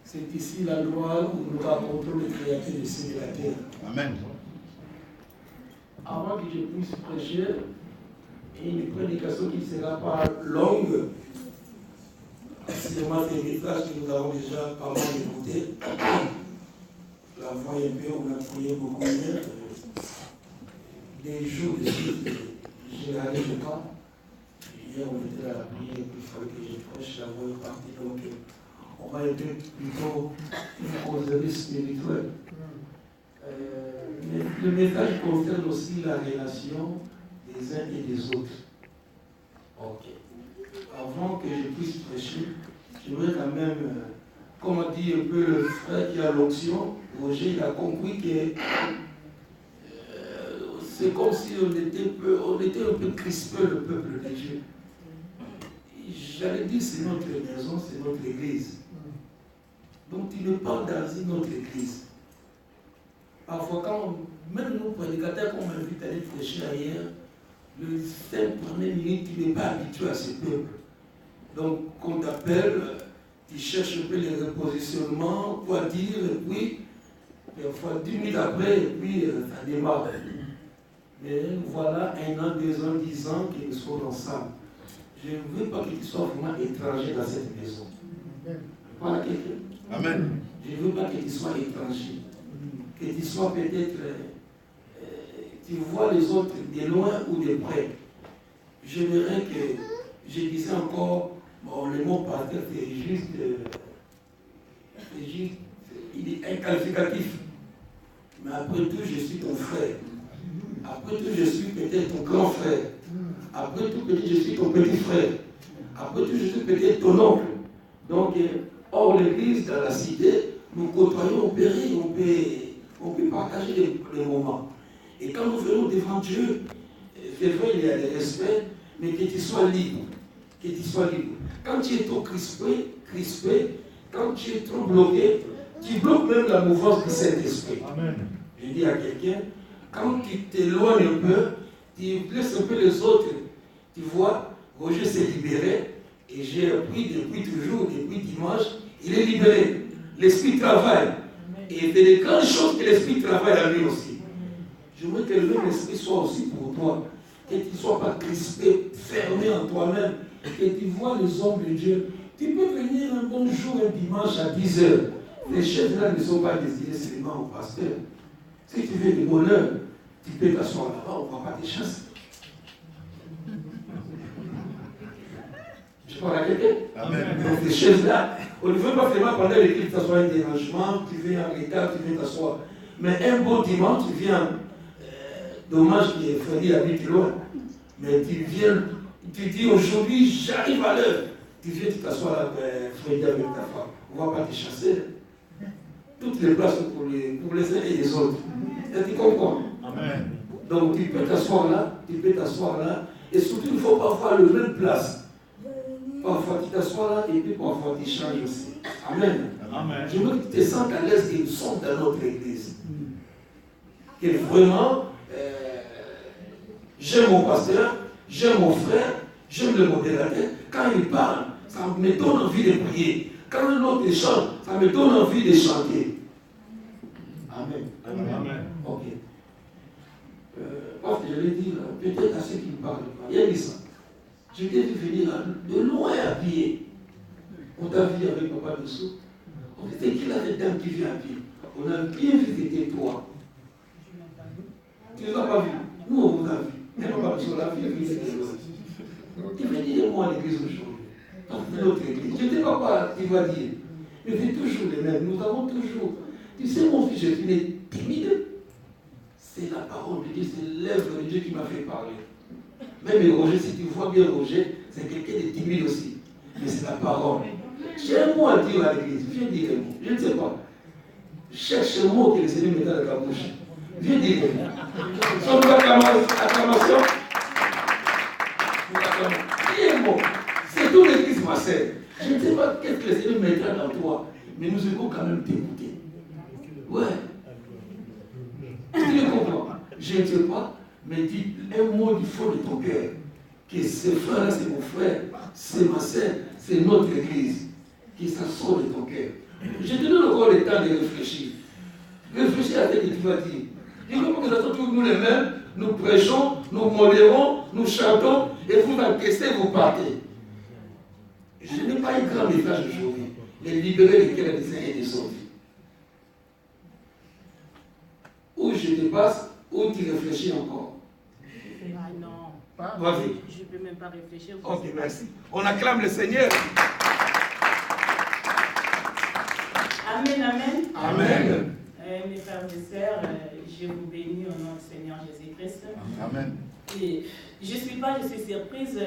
C'est ici l'endroit où nous rencontrons les créatures de cieux de la terre. Amen. Avant que je puisse prêcher, une prédication qui ne sera pas longue, sûrement des messages que nous avons déjà pas mal écoutés. La voix est un peu, on a prié beaucoup mieux. Des jours de suite, je n'arrive pas. Hier, on était à la prière, il fallait que je prêche, la voix est partie. Donc, on va être plutôt une causerie spirituelle. Le message concerne aussi la relation des uns et des autres. Ok. Avant que je puisse prêcher, j'aimerais quand même, comme a dit un peu le frère qui a l'onction, Roger, il a compris que c'est comme si on était un peu crispé, le peuple de Dieu. J'allais dire, c'est notre maison, c'est notre église. Donc tu me parles dans une autre église. Parfois, quand même nous prédicateurs, qu'on m'invite à aller prêcher ailleurs, le 5 premières minutes, tu n'es pas habitué à ce peuple. Donc, on t'appelle, tu cherches un peu les repositionnements, quoi dire, et puis, parfois 10 minutes après, et puis ça démarre. Mais voilà 1 an, 2 ans, 10 ans qu'ils sont ensemble. Je ne veux pas que tu sois vraiment étranger dans cette maison. Voilà quelqu'un. Amen. Je ne veux pas que tu sois étranger. Que tu sois peut-être, tu vois les autres de loin ou de près. J'aimerais que, je disais encore, bon, le mot pasteur, c'est juste, il est inqualificatif. Mais après tout, je suis ton frère. Après tout, je suis peut-être ton grand frère. Après tout, peut-être je suis ton petit frère. Après tout, je suis peut-être ton oncle. Donc, hors l'église, dans la cité, nous côtoyons, on peut partager les moments. Et quand nous venons devant Dieu, c'est vrai, il y a le respect, mais que tu sois libre. Que tu sois libre. Quand tu es trop crispé, quand tu es trop bloqué, tu bloques même la mouvance du Saint-Esprit. Je dis à quelqu'un, quand tu t'éloignes un peu, tu laisses un peu les autres. Tu vois, Roger s'est libéré, et j'ai appris depuis toujours, depuis dimanche, il est libéré. L'Esprit travaille. Et il fait des grandes choses que l'Esprit travaille à lui aussi. Je veux que le même Esprit soit aussi pour toi. Que tu ne sois pas crispé, fermé en toi-même. Que tu vois les hommes de Dieu. Tu peux venir un bon jour, un dimanche à 10h. Les chefs là ne sont pas destinés seulement au pasteur. Si tu veux du bonheur, tu peux t'asseoir là-bas, on ne va pas te chasser. Je parle à quelqu'un. Donc les chefs là, on ne veut pas vraiment pendant l'église, que ce soit un dérangement, tu viens en retard, tu viens t'asseoir. Mais un beau dimanche, tu viens, dommage que Freddy habite loin, mais tu viens, tu dis aujourd'hui, j'arrive à l'heure. Tu viens, tu t'assois là, Freddy avec ta femme. On ne va pas te chasser. Toutes les places sont pour les uns et les autres. Et tu comprends? Amen. Donc tu peux t'asseoir là, et surtout il ne faut pas avoir la même place. Parfois tu t'assois là et puis parfois tu changes aussi. Amen. Amen. Je veux que tu te sentes à l'aise qu'ils sont dans notre église. Que vraiment, j'aime mon pasteur, j'aime mon frère, j'aime le modérateur. Quand il parle, ça me donne envie de prier. Quand l'autre chante, ça me donne envie de chanter. Amen. Amen. Ok. Parce que je vais dire, peut-être à ceux qui me parlent, il y a dit ça. Je t'ai vu venir de loin à pied. On t'a vu avec Papa dessous. On disait qu'il a des dames qui viennent à pied. On a bien vu que c'était toi. Tu ne les as pas vus. Nous, on vous a vu. Mais Papa dessous, la vie, il était loin. Tu veux dire moi à l'église aujourd'hui. Dans notre église. Je ne sais pas quoi tu vas dire. Mais c'est toujours les mêmes. Nous avons toujours. Tu sais, mon fils, je suis timide. C'est la parole de Dieu, c'est l'œuvre de Dieu qui m'a fait parler. Même Roger, si tu vois bien Roger, c'est quelqu'un de timide aussi. Mais c'est la parole. J'ai un mot à dire à l'église. Viens dire un mot. Je ne sais pas. Cherche un mot que le Seigneur met dans ta bouche. Viens dire un mot. Sans acclamation. Dis un mot. C'est tout l'église, ma sœur. Je ne sais pas qu'est-ce que le Seigneur mettra dans toi. Mais nous devons quand même t'écouter. Ouais. Tu le comprends? Je ne sais pas. Mais dis un mot du fond de ton cœur. Que ce frère-là, c'est mon frère, c'est ma sœur, c'est notre église. Que ça sort de ton cœur. Je te donne encore le temps de réfléchir. Réfléchis à ce que tu vas dire. Dis comment nous sommes tous nous les mêmes, nous prêchons, nous modérons, nous chantons, et vous encaissez, vous partez. Je n'ai pas un grand message aujourd'hui, mais libérer les cœurs des uns et des autres. Ou je te passe, ou tu réfléchis encore. Ah non. Vas-y. Je ne peux même pas réfléchir. Ok, merci. On acclame le Seigneur. Amen, amen. Amen. Mes frères et sœurs, je vous bénis au nom du Seigneur Jésus-Christ. Amen. Et je suis surprise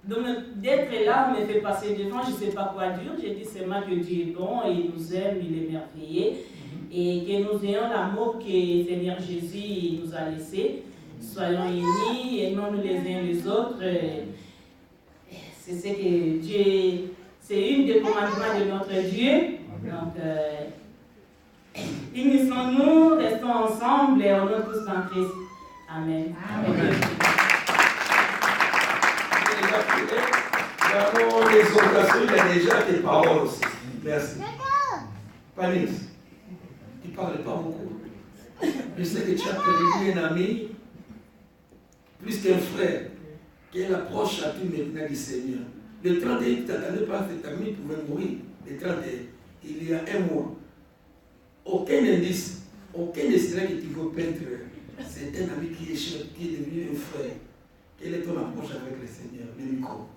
d'être là, me fait passer devant, je ne sais pas quoi dire. J'ai dit seulement que Dieu est bon, il nous aime, il est merveilleux. Et que nous ayons l'amour que le Seigneur Jésus nous a laissé. Soyons unis, aimons-nous les uns les autres. C'est ce que Dieu, c'est une des commandements de notre Dieu. Donc, unissons-nous, restons ensemble et on est tous en Christ. Amen. Amen. Dans l'exhortation, il y a déjà tes paroles aussi. Merci. Panis, tu ne parles pas beaucoup. Je sais que tu as perdu un ami, plus qu'un frère, qui approche à tout maintenant du Seigneur. Le 31, tu t'attendais pas que cet ami pouvait mourir. Le 31, il y a un mois. Aucun indice, aucun extrait que tu veux peindre. C'est un ami qui est devenu un frère. Quelle est ton approche avec le Seigneur, le micro?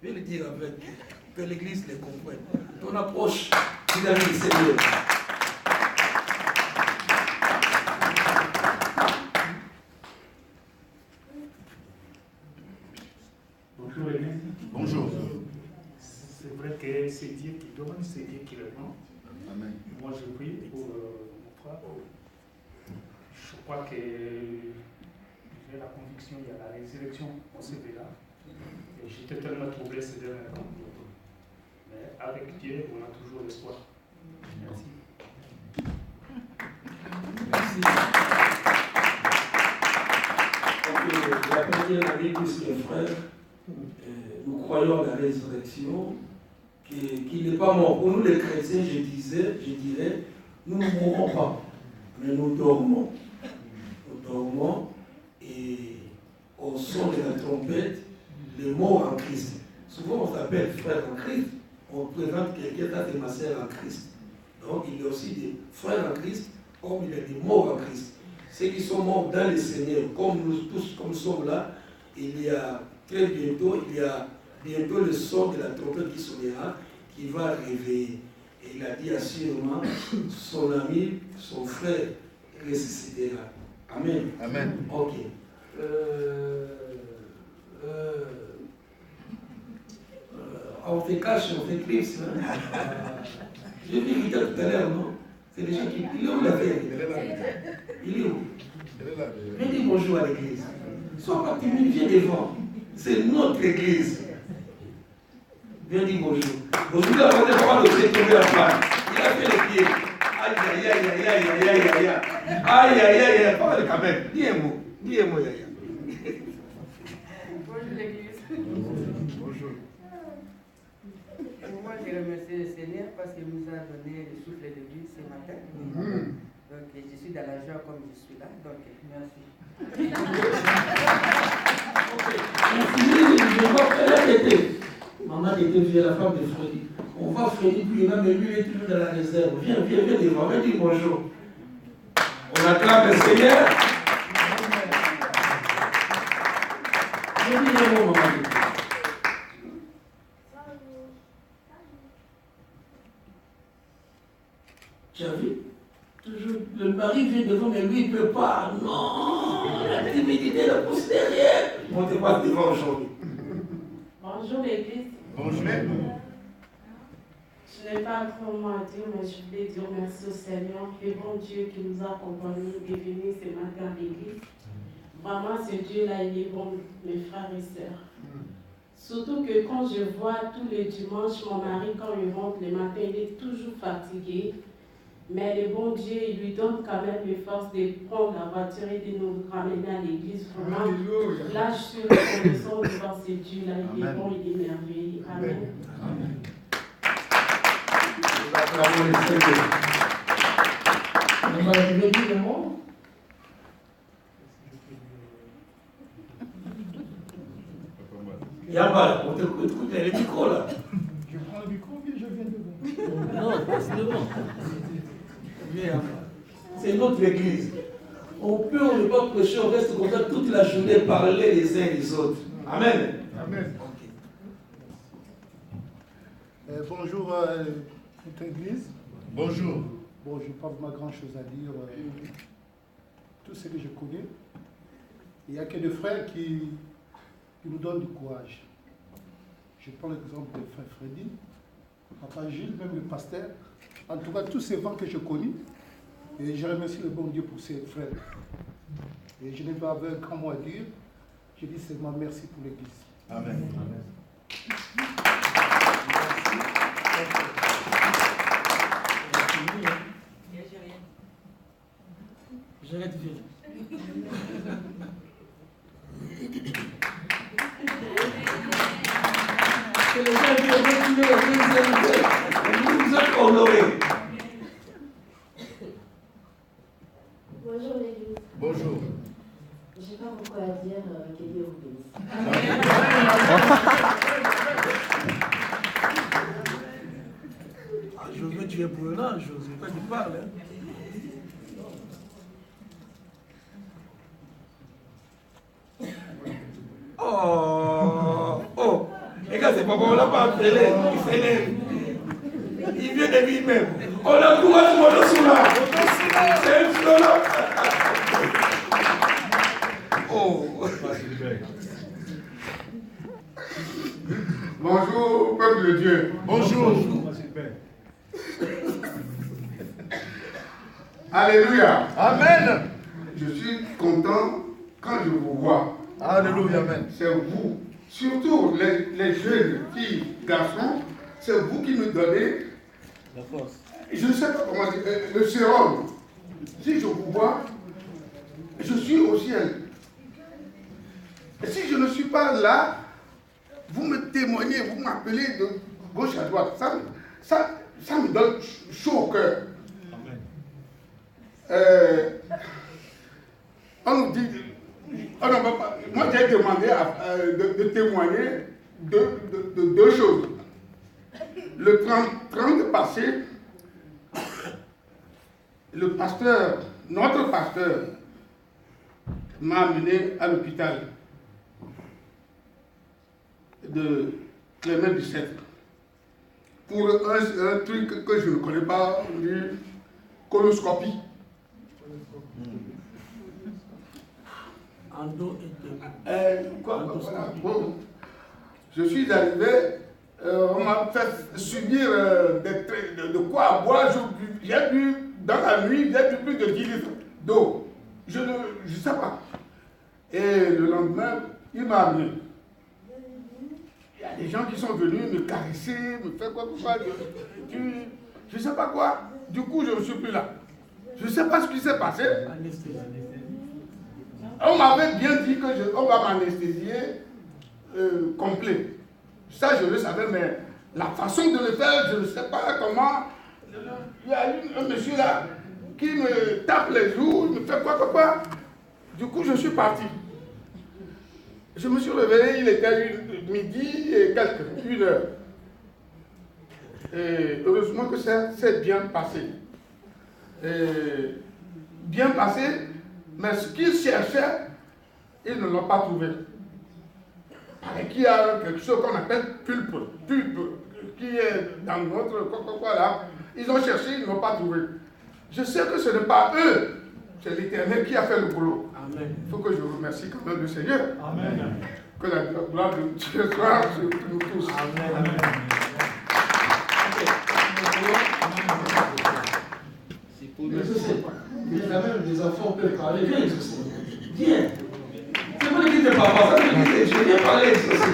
Je vais le dire avec, que l'Église le comprenne. Ton approche vis-à-vis du Seigneur. Bonjour Église. Bonjour. C'est vrai que c'est Dieu qui donne, c'est Dieu qui répond. Amen. Moi je prie pour mon frère. Je crois que j'ai la conviction qu'il y a la résurrection au CPA. Et j'étais tellement troublé ces derniers temps. Mais avec Dieu, on a toujours l'espoir. Merci. Merci. Donc, la première année, puisque frère, nous croyons à la résurrection, qui n'est pas mort. Pour nous les chrétiens, je dirais, nous ne mourrons pas, mais nous dormons. Nous dormons et au son de la trompette, les morts en Christ. Souvent on s'appelle frère en Christ, on présente quelqu'un qui est ma sœur en Christ. Donc il y a aussi des frères en Christ, comme il y a des morts en Christ. Ceux qui sont morts dans le Seigneur, comme nous tous, comme nous sommes là, il y a très bientôt, le son de la trompette qui sonnera, qui va réveiller. Et il a dit assurément, son ami, son frère ressuscitera. Amen. Amen. Ok. On fait cache, on fait clips. J'ai vu Rita tout à l'heure, non? C'est les gens qui. Il est où la veille? Il est où? Viens dire bonjour à l'église. Sois pas timide, viens devant. C'est notre église. Viens dire bonjour. Bonjour, la première fois, on s'est tombé à part. Il a fait les pieds. Aïe, aïe, aïe, aïe, aïe, aïe, aïe, aïe, aïe. Aïe, aïe, aïe, aïe, parle quand même. Dis un mot. Dis un mot, Yaya. Bonjour l'église. Bonjour. Moi, je remercie le Seigneur parce qu'il nous a donné le souffle de vie ce matin. Donc, je suis dans la joie comme je suis là. Donc, merci. Maman était vieille, la femme de Freddy. On va Freddy, puis mais lui il est toujours dans la réserve. Viens devant, viens dire bonjour. On acclame le Seigneur. Je dis le mot, maman. Tu as vu? Toujours, le mari vient devant, mais lui, il ne peut pas. Non, la timidité le pousse derrière. On te passe devant aujourd'hui. Bonjour l'église. Bonjour. Je n'ai pas trop mot à dire, mais je voulais dire merci au Seigneur, le bon Dieu qui nous a accompagnés et venus ce matin à l'église. Vraiment, ce Dieu-là, il est bon, mes frères et sœurs. Surtout que quand je vois tous les dimanches, mon mari, quand il rentre le matin, il est toujours fatigué. Mais le bon Dieu, il lui donne quand même les forces de prendre la voiture et de nous ramener à l'église. Vraiment, là, je suis reconnaissante devant ce Dieu-là. Il est bon, il est merveilleux. Amen. Amen. Acclamons le Seigneur. Tu veux dire le mot? Yamba, on t'écoute, il y a les micros là. Je prends le micro et je viens devant. Non, passe devant. Viens. C'est notre église. On peut, on ne peut pas prêcher, on reste comme ça toute la journée, parler les uns les autres. Amen. Amen. Bonjour, toute église. Bonjour. Bon, je n'ai pas vraiment grand chose à dire. Tout ce que je connais. Il n'y a que des frères qui nous donnent du courage. Je prends l'exemple de frère Freddy, papa Gilles, même le pasteur. En tout cas, tous ces vents que je connais. Et je remercie le bon Dieu pour ces frères. Et je n'ai pas un grand mot à dire. Je dis seulement merci pour l'église. Amen. J'arrête de Que les gens viennent continuer à nous vous êtes honorés. Bonjour l'église. Bonjour. Je n'ai pas beaucoup à dire, que Dieu vous bénisse. Je veux tuer pour un an, je ne sais pas qui parle. Oh, regarde, c'est pas bon, on l'a pas appelé, il s'élève. Il vient de lui-même. On encourage mon Osula. C'est un solo. Oh. Bonjour, peuple de Dieu. Bonjour. Alléluia. Amen. Je suis content quand je vous vois. Alléluia. Amen. C'est vous, surtout les jeunes filles, garçons, c'est vous qui me donnez La force. je ne sais pas comment dire, le sérum. Si je vous vois, je suis au ciel. Et si je ne suis pas là, vous me témoignez, vous m'appelez de gauche à droite. Ça me donne chaud au cœur. On nous dit, moi j'ai demandé de témoigner de deux choses. Le 30 passé, le pasteur, notre pasteur, m'a amené à l'hôpital de Clément XVII pour un truc que je ne connais pas, une coloscopie. Bon, je suis arrivé, on m'a fait subir de quoi à boire. J'ai bu dans la nuit, j'ai bu plus de 10 litres d'eau. Je ne sais pas. Et le lendemain, il m'a amené. Il y a des gens qui sont venus me caresser, me faire quoi que ce soit. Je ne sais pas quoi. Du coup, je ne suis plus là. Je ne sais pas ce qui s'est passé. On m'avait bien dit qu'on va m'anesthésier complet. Ça, je le savais, mais la façon de le faire, je ne sais pas comment. Il y a un monsieur là qui me tape les joues, il me fait quoi. Du coup, je suis parti. Je me suis réveillé, il était midi et quelques, 1 heure. Et heureusement que ça s'est bien passé. Bien passé, mais ce qu'ils cherchaient, ils ne l'ont pas trouvé. Il y a quelque chose qu'on appelle pulpe, qui est dans notre quoi là. Ils ont cherché, ils ne l'ont pas trouvé. Je sais que ce n'est pas eux, c'est l'Éternel qui a fait le boulot. Amen. Il faut que je remercie quand même le Seigneur. Amen. Que la gloire de Dieu soit sur nous tous. Amen. Mais je sais pas. Mais quand même, les enfants peuvent parler. Viens, exaucer. Viens. C'est pas l'église de papa, ça c'est l'église. Je viens parler, exaucer.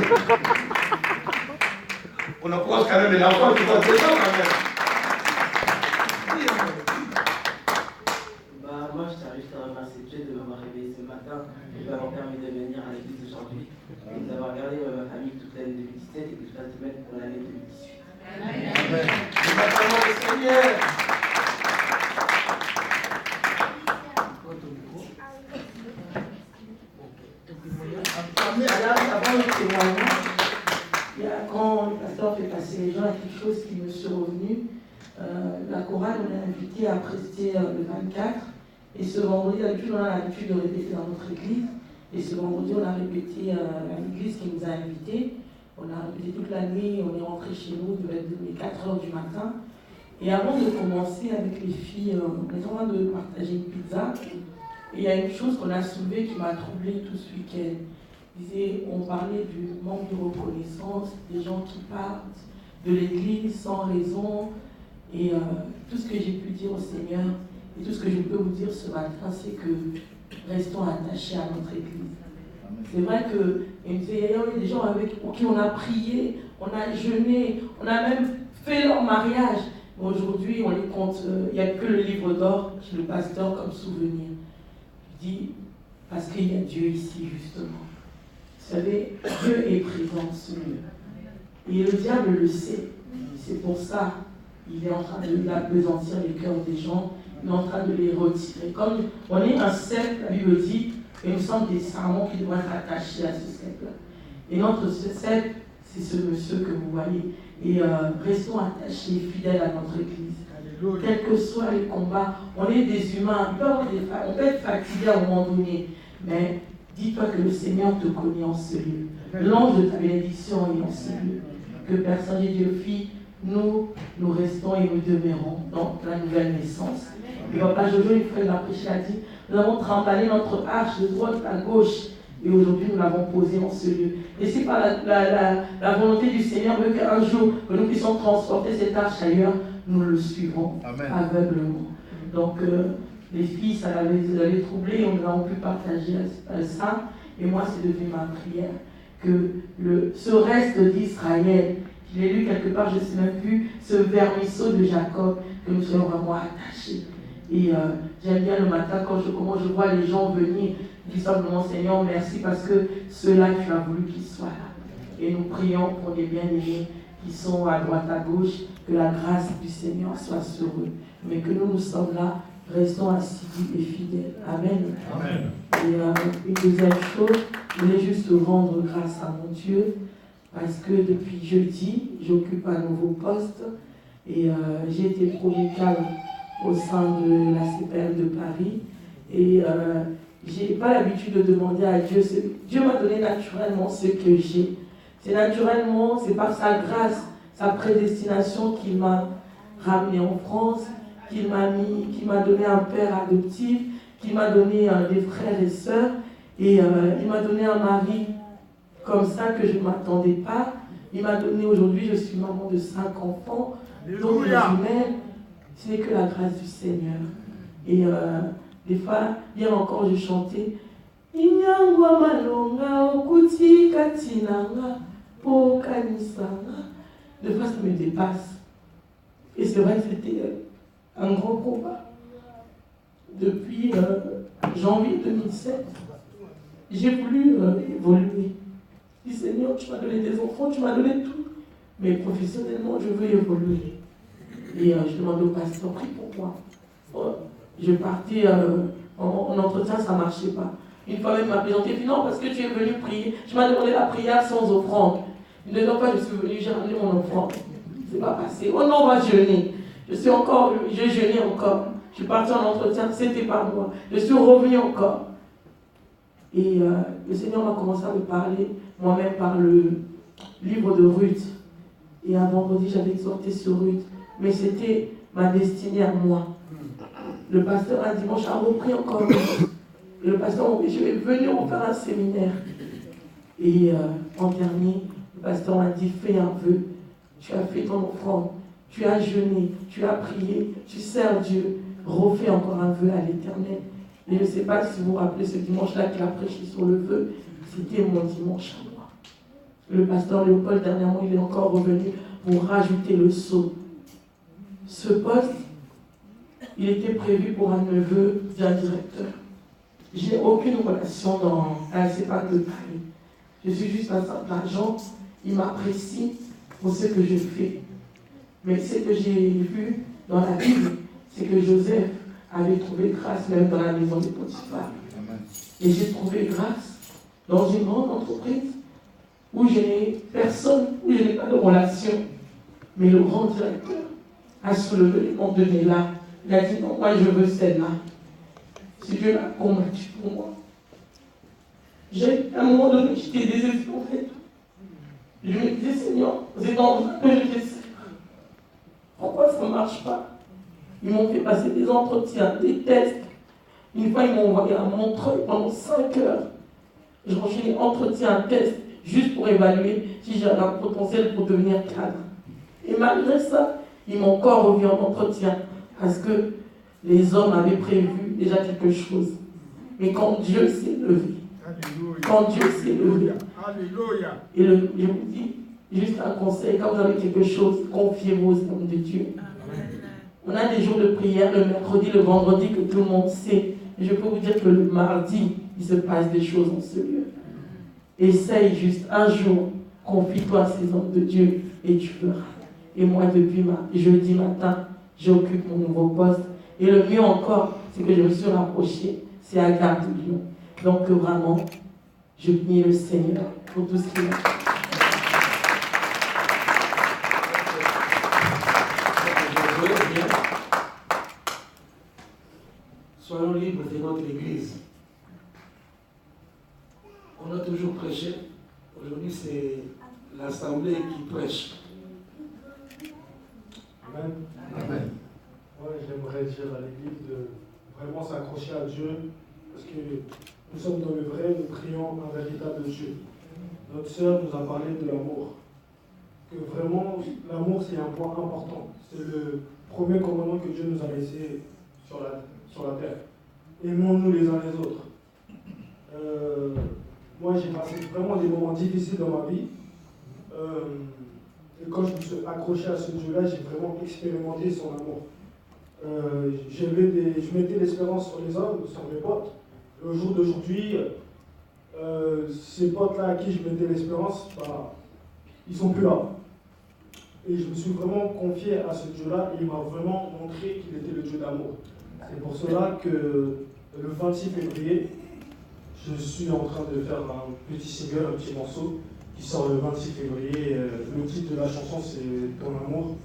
On encourage quand même les enfants qui vont déjà quand même. Moi, je t'arrive à remercier Dieu de m'avoir réveillé ce matin et de m'avoir permis de venir à l'église aujourd'hui et d'avoir gardé ma famille toute l'année 2017 et que je fasse de même pour l'année 2018. Amen. acclamons le Seigneur. Avant le témoignage, quand le pasteur fait passer les gens, il y a quelque chose qui me est revenu. La chorale, on est invité à prester le 24. Et ce vendredi, d'habitude, on a l'habitude de répéter dans notre église. Et ce vendredi, on a répété à l'église qui nous a invités. On a répété toute la nuit, on est rentré chez nous, il devait être 4 h du matin. Et avant de commencer avec les filles, on est en train de partager une pizza. Et il y a une chose qu'on a soulevée qui m'a troublée tout ce week-end. On parlait du manque de reconnaissance, des gens qui partent de l'église sans raison. Et tout ce que j'ai pu dire au Seigneur, et tout ce que je peux vous dire ce matin, c'est que restons attachés à notre église. C'est vrai qu'il me disait, il y a des gens avec qui on a prié, on a jeûné, on a même fait leur mariage. Mais aujourd'hui, on les compte, il n'y a que le livre d'or chez le pasteur comme souvenir. Je dis, parce qu'il y a Dieu ici, justement. Vous savez, Dieu est présent en ce lieu. Et le diable le sait. C'est pour ça qu'il est en train d'appesantir les cœurs des gens. Il est en train de les retirer. Comme on est un cercle, la Bible dit, et nous sommes des serments qui doivent être attachés à ce cercle-là. Et notre cercle, c'est ce monsieur que vous voyez. Et restons attachés, fidèles à notre église. Quels que soient les combats, on est des humains. On peut être fatigué à un moment donné. Mais dis-toi que le Seigneur te connaît en ce lieu. L'ange de ta bénédiction est en ce lieu. Que personne n'ait Dieu, fille, nous restons et nous demeurons dans la nouvelle naissance. Et papa Jojo, il fait la prêche, a dit, nous avons trimballé notre arche de droite à gauche. Et aujourd'hui, nous l'avons posée en ce lieu. Et si par la volonté du Seigneur veut qu'un jour, que nous puissions transporter cette arche ailleurs, nous le suivrons aveuglement. Donc, les filles, ça les troublé, nous avons pu partager ça. Et moi, c'est devenu ma prière. Que ce reste d'Israël, je l'ai lu quelque part, je ne sais même plus, ce vermisseau de Jacob, que nous soyons vraiment attachés. Et j'aime bien le matin quand je vois les gens venir, je dis simplement Seigneur, merci parce que ceux-là, tu as voulu qu'ils soient là. Et nous prions pour les bien-aimés qui sont à droite, à gauche, que la grâce du Seigneur soit sur eux. Mais que nous sommes là, restons assidus et fidèles. Amen. Amen. Et une deuxième chose, je voulais juste rendre grâce à mon Dieu, parce que depuis jeudi, j'occupe un nouveau poste et j'ai été promucale au sein de la CPM de Paris. Et je n'ai pas l'habitude de demander à Dieu. Dieu m'a donné naturellement ce que j'ai. C'est naturellement, c'est par sa grâce, sa prédestination qu'il m'a ramené en France, qu'il m'a donné un père adoptif, qu'il m'a donné des frères et sœurs, et il m'a donné un mari comme ça que je ne m'attendais pas. Il m'a donné aujourd'hui, je suis maman de 5 enfants, donc ce n'est que la grâce du Seigneur. Et des fois, hier encore, je chantais Inyangwa malonga okuti katinanga pokanisanga. Des fois, ça me dépasse. Et c'est vrai que c'était un grand combat. Depuis janvier 2007, j'ai voulu évoluer. Je dis Seigneur, tu m'as donné des enfants, tu m'as donné tout. Mais professionnellement, je veux évoluer. Et je demandais au pasteur, prie pour moi. Je partais en entretien, ça ne marchait pas. Une fois même, il m'a présenté, puis non, parce que tu es venu prier. Je m'ai demandé la prière sans offrande. Une deuxième fois, je suis venu, j'ai ramené mon offrande. Ce n'est pas passé. Oh non, on va jeûner. Je jeûnais encore. Je suis parti en entretien, c'était pas moi. Je suis revenu encore. Et le Seigneur m'a commencé à me parler, moi-même, par le livre de Ruth. Et un vendredi, j'avais exhorté sur Ruth. Mais c'était ma destinée à moi. Le pasteur, un dimanche, a repris encore. Et le pasteur m'a dit, je vais venir refaire un séminaire. Et en dernier, le pasteur m'a dit, fais un vœu. Tu as fait ton offrande. Tu as jeûné. Tu as prié. Tu sers Dieu. Refais encore un vœu à l'Éternel. Et je ne sais pas si vous vous rappelez ce dimanche-là qu'il a prêché sur le vœu. C'était mon dimanche à moi. Le pasteur Léopold, dernièrement, il est encore revenu pour rajouter le sceau. Ce poste, il était prévu pour un neveu d'un directeur. Je n'ai aucune relation dans la CEPAC de Paris. Je suis juste un simple agent. Il m'apprécie pour ce que je fais. Mais ce que j'ai vu dans la Bible, c'est que Joseph avait trouvé grâce même dans la maison de Potiphar. Et j'ai trouvé grâce dans une grande entreprise où je n'ai personne, où je n'ai pas de relation. Mais le grand directeur a soulevé les monts de là. Il a dit non, moi je veux celle-là. C'est Dieu l'a combattu pour moi. À un moment donné, j'étais désespéré. Je me disais, Seigneur, c'est dans vous que je te sers. Pourquoi ça ne marche pas? Ils m'ont fait passer des entretiens, des tests. Une fois, ils m'ont envoyé à Montreuil pendant 5 heures. J'enchaînais entretien, test, juste pour évaluer si j'avais un potentiel pour devenir cadre. Et malgré ça, ils m'ont encore revu en entretien parce que les hommes avaient prévu déjà quelque chose. Mais quand Dieu s'est levé, Alléluia. Et je vous dis juste un conseil, quand vous avez quelque chose, confiez-vous aux hommes de Dieu. On a des jours de prière, le mercredi, le vendredi, que tout le monde sait. Et je peux vous dire que le mardi, il se passe des choses en ce lieu. Essaye juste un jour, confie-toi à ces hommes de Dieu et tu verras. Et moi, depuis jeudi matin, j'occupe mon nouveau poste. Et le mieux encore, c'est que je me suis rapproché, c'est à Gare de Lyon. Donc vraiment, je bénis le Seigneur pour tout ce qu'il a fait. Soyons libres de notre Église. On a toujours prêché. Aujourd'hui, c'est l'Assemblée qui prêche. Amen. Amen. Moi, j'aimerais dire à l'Église de vraiment s'accrocher à Dieu, parce que nous sommes dans le vrai, nous prions un véritable Dieu. Notre sœur nous a parlé de l'amour. Que vraiment, l'amour, c'est un point important. C'est le premier commandement que Dieu nous a laissé sur la terre. Aimons-nous les uns les autres. Moi, j'ai passé vraiment des moments difficiles dans ma vie. Et quand je me suis accroché à ce Dieu-là, j'ai vraiment expérimenté son amour. Je mettais l'espérance sur les hommes, sur mes potes. Et au jour d'aujourd'hui, ces potes-là à qui je mettais l'espérance, ils sont plus là. Et je me suis vraiment confié à ce Dieu-là et il m'a vraiment montré qu'il était le Dieu d'amour. C'est pour cela que le 26 février, je suis en train de faire un petit single, un petit morceau qui sort le 26 février. Le titre de la chanson, c'est Ton amour.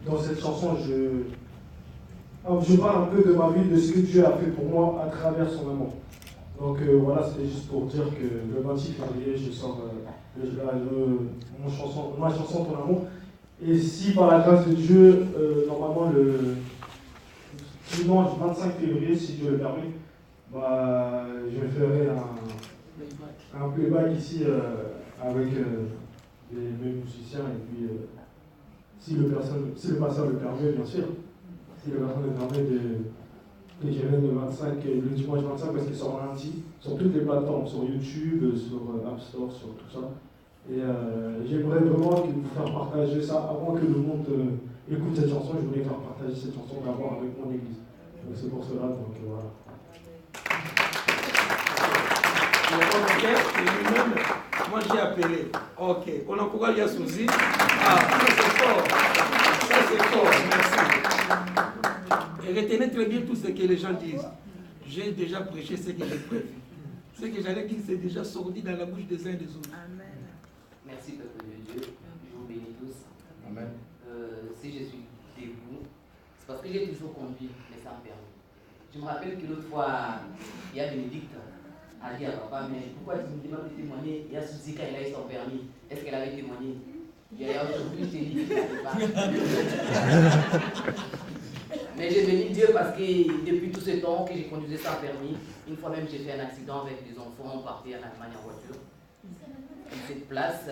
Dans cette chanson, je parle un peu de ma vie, de ce que Dieu a fait pour moi à travers son amour. Donc voilà, c'était juste pour dire que le 26 février, je sors ma chanson Ton amour. Et si par la grâce de Dieu, normalement le dimanche 25 février, si Dieu le permet, je ferai un playback ici avec mes musiciens et puis si le pasteur le permet, bien sûr, si le pasteur le permet que je vienne le dimanche 25 parce qu'il sort lundi sur toutes les plateformes, sur YouTube, sur App Store, sur tout ça. Et j'aimerais vraiment vous faire partager ça avant que le monde écoute cette chanson. Je voulais faire partager cette chanson d'abord avec mon église. Donc c'est pour cela, donc voilà. Moi j'ai appelé. Ok. On encourage Yassouzi. Ah, ça c'est fort. Ça c'est fort. Merci. Et retenez très bien tout ce que les gens disent. J'ai déjà prêché ce que j'ai prévu. Ce que j'allais dire, c'est déjà sorti dans la bouche des uns et des autres. Amen. Merci, peuple de Dieu. Je vous bénis tous. Amen. Si je suis debout, c'est parce que j'ai toujours conduit, mais sans permis. Je me rappelle que l'autre fois, il y a Bénédicte a dit à papa, mais pourquoi tu ne me demandes pas de témoigner? Il y a Suzy quand elle a eu son permis. Est-ce qu'elle avait témoigné? Il y a aujourd'hui, je t'ai dit que je ne pas. Mais j'ai béni Dieu parce que depuis tout ce temps que j'ai conduisé sans permis, une fois même j'ai fait un accident avec des enfants, on partait en Allemagne en voiture. Et cette place,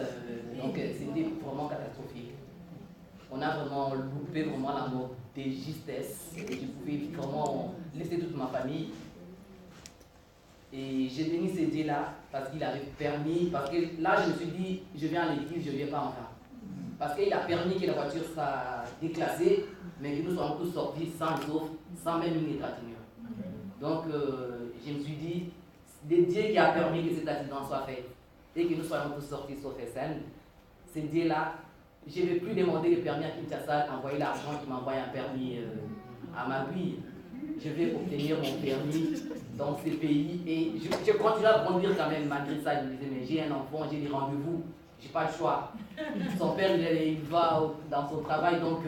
donc c'était vraiment catastrophique. On a vraiment loupé vraiment la mort de justesse. Et je pouvais vraiment laisser toute ma famille. Et j'ai béni ce Dieu-là parce qu'il avait permis, parce que là je me suis dit, je viens à l'église, je ne viens pas enfin. Parce qu'il a permis que la voiture soit déclassée, mais que nous soyons tous sortis sans sauf, sans même une égratignure. Donc je me suis dit, c'est Dieu qui a permis que cet accident soit fait et que nous soyons tous sortis sauf et sains. C'est Dieu-là je ne vais plus demander le permis à Kinshasa, envoyer l'argent qui m'envoie un permis à ma vie. Je vais obtenir mon permis dans ces pays et je continue à conduire quand même malgré ça. Je me disais, mais j'ai un enfant, j'ai des rendez-vous, j'ai pas le choix. Son père, il va dans son travail, donc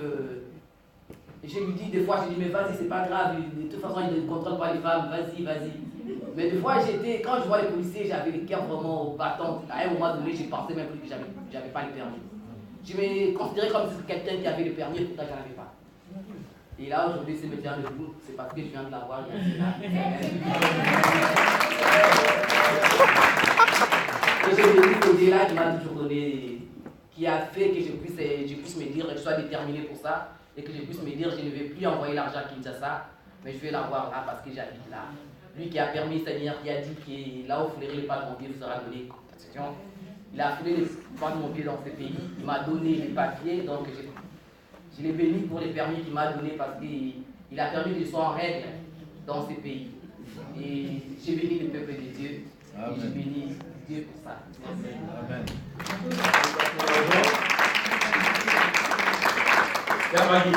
je lui dis des fois, je dis, mais vas-y, c'est pas grave, de toute façon, il ne contrôle pas les femmes, vas-y, vas-y. Mais des fois, quand je vois les policiers, j'avais les cœurs vraiment battants. À un moment donné, j'ai pensé même plus que j'avais pas le permis. Je me considérais comme quelqu'un qui avait le permis, et pourtant je n'en avais pas. Et là, aujourd'hui, c'est me dire le coup, c'est parce que je viens de l'avoir. Et j'ai venu côté-là qui m'a toujours donné, qui a fait que je puisse me dire que je sois déterminé pour ça, et que je puisse me dire je ne vais plus envoyer l'argent à Kinshasa, mais je vais l'avoir là parce que j'habite là. Lui qui a permis, Seigneur, qui a dit que là où fleurit le pas de mon pied vous sera donné. Il a foulé le pas de mon pied dans ce pays, il m'a donné les papiers, donc je l'ai béni pour les permis qu'il m'a donné parce qu'il a permis qu'ils soient en règle dans ces pays. Et j'ai béni le peuple de Dieu. Amen. Et j'ai béni Dieu pour ça. Merci. Amen.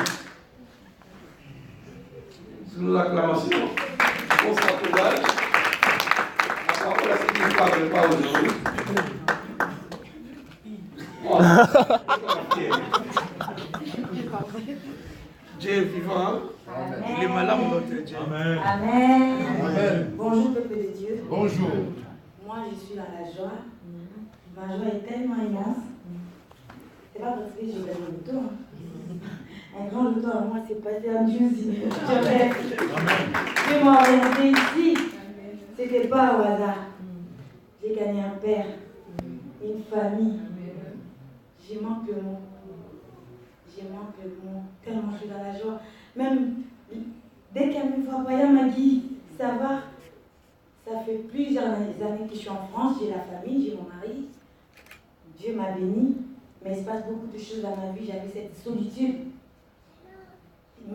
Sous l'acclamation, on s'encourage. La parole à ceux qui ne parlent pas aujourd'hui. Dieu est vivant. Amen. Il est malade, notre Dieu. Amen. Amen. Amen. Bonjour, peuple de Dieu. Bonjour. Moi, je suis dans la joie. Ma joie est tellement immense. C'est pas parce que j'ai gagné le loto. Un grand loto à moi, c'est passé à Dieu. Je m'orienter ici. C'était pas au hasard. J'ai gagné un père, une famille. J'ai manque de mots. Tellement je suis dans la joie. Même dès qu'elle me voit, voyant Maggie, ça va. Ça fait plusieurs années que je suis en France, j'ai la famille, j'ai mon mari. Dieu m'a béni, mais il se passe beaucoup de choses dans ma vie. J'avais cette solitude.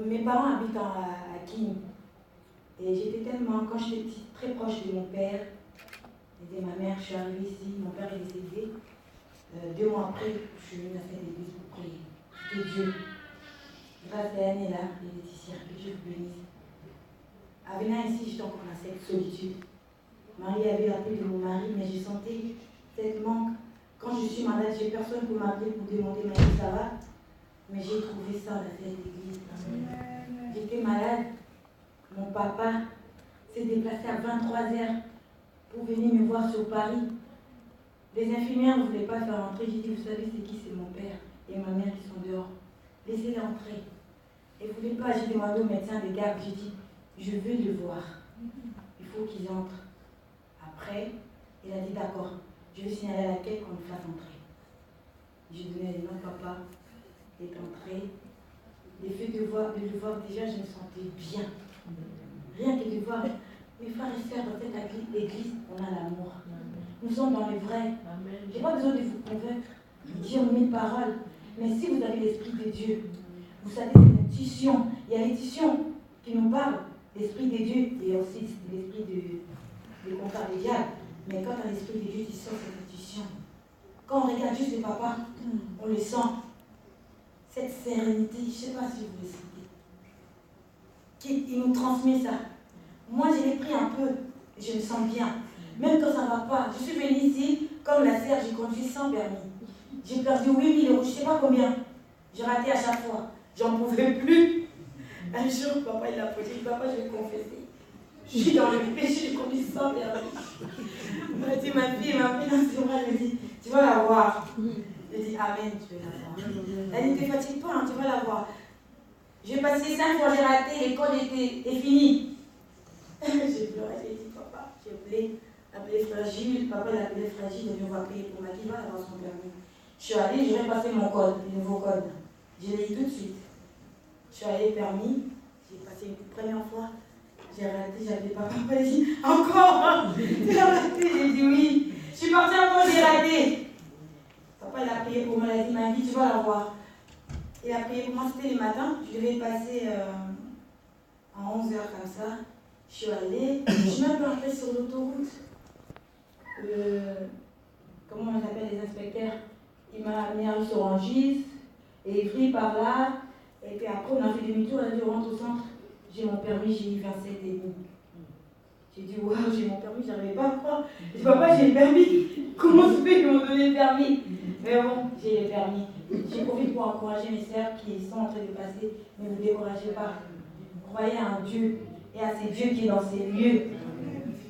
Mes parents habitent à King. Et j'étais tellement, quand j'étais petite, très proche de mon père et de ma mère. Je suis arrivée ici, mon père est décédé. 2 mois après, je suis venue à cette église pour prier. Que Dieu, grâce à Anne et là, et Laetitia, que Dieu vous bénisse. À venir ici, j'étais encore dans cette solitude. Marie avait appelé de mon mari, mais j'ai senti cette manque. Quand je suis malade, j'ai personne pour m'appeler pour demander Marie, ça va. Mais j'ai trouvé ça dans cette église. J'étais malade. Mon papa s'est déplacé à 23h pour venir me voir sur Paris. Les infirmières ne voulaient pas faire entrer. J'ai dit, vous savez c'est qui? C'est mon père et ma mère qui sont dehors. Laissez-les entrer. Ils ne voulaient pas. J'ai demandé au médecin de garde. J'ai dit, je veux le voir. Il faut qu'ils entrent. Après, il a dit, d'accord, je vais signaler à laquelle qu'on me fasse entrer. J'ai donné les noms, papa est entré. Le fait de le voir, déjà, je me sentais bien. Rien que de voir mes frères et sœurs dans cette église, on a l'amour. Nous sommes dans le vrai. Je n'ai pas besoin de vous convaincre, de dire 1000 paroles. Mais si vous avez l'Esprit de Dieu, vous savez, c'est une intuition. Il y a l'intuition qui nous parle, l'Esprit de Dieu, et aussi l'Esprit de contraire des diables. Mais quand tu as l'Esprit de Dieu, tu sens cette intuition. Quand on regarde juste le papa, on le sent. Cette sérénité, je ne sais pas si vous le sentez. Il nous transmet ça. Moi, je l'ai pris un peu, et je me sens bien. Même quand ça ne va pas. Je suis venue ici, comme la serre, j'ai conduit sans permis. J'ai perdu 8 000 €, je ne sais pas combien. J'ai raté à chaque fois. J'en pouvais plus. Un jour, papa, il a posé. Il dit, papa, je vais confesser. Je suis dans le péché, j'ai conduit sans permis. Il m'a dit, ma fille, m'a pris dans ses bras, elle me dit, tu vas la voir. J'ai dit, amen, tu vas la voir. Elle dit, ne te fatigue pas, hein, tu vas la voir. J'ai passé 5 fois, j'ai raté, l'école est finie. J'ai pleuré, j'ai dit, papa, j'ai appelé Fragile, papa l'a appelé Fragile, il va payer pour ma qui va avoir son permis. Je suis allée, je vais passer mon code, le nouveau code. Je l'ai eu tout de suite. Je suis allée permis, j'ai passé une première fois, j'ai raté, j'avais papa, papa il dit, encore tu l'as raté, j'ai dit oui. Je suis partie encore, j'ai raté. Papa il a payé pour moi, il a dit, ma vie, tu vas la voir. Il a payé pour moi, c'était le matin, je devais passer à 11h comme ça. Je suis allée, je suis même pas entrée sur l'autoroute. Comment on appelle les inspecteurs? Il m'a mis sur Rungis, Et Evry par là, et puis après on a fait demi-tour, elle a dit on rentre au centre, j'ai mon permis, j'ai eu 27,5. J'ai dit waouh, j'ai mon permis, j'arrivais pas à croire. J'ai dit papa, j'ai le permis, comment se fait qu'ils m'ont donné le permis? Mais bon, j'ai le permis. J'ai profité pour encourager mes sœurs qui sont en train de passer, ne vous découragez pas. Croyez à un Dieu et à ces dieux qui est dans ces lieux.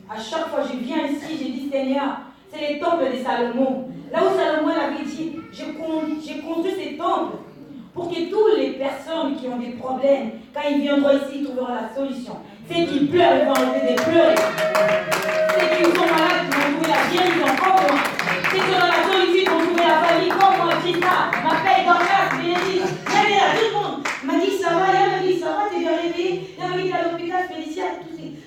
À chaque fois que je viens ici, je dis Seigneur, c'est les temples de Salomon. Là où Salomon avait dit, j'ai construit ces temples pour que toutes les personnes qui ont des problèmes, quand ils viendront ici, ils trouveront la solution. Ceux qui pleurent, ils vont arrêter de pleurer. Ceux qui sont malades, ils vont trouver la guérison comme moi. Ceux qui sont dans la solitude, ils vont trouver la famille comme moi. Gita, ma paix, Dorcas, Bénédicte, Yannéa, tout le monde m'a dit ça va, Yann m'a dit ça va, t'es bien réveillé. Yann m'a dit à l'hôpital, Félicia,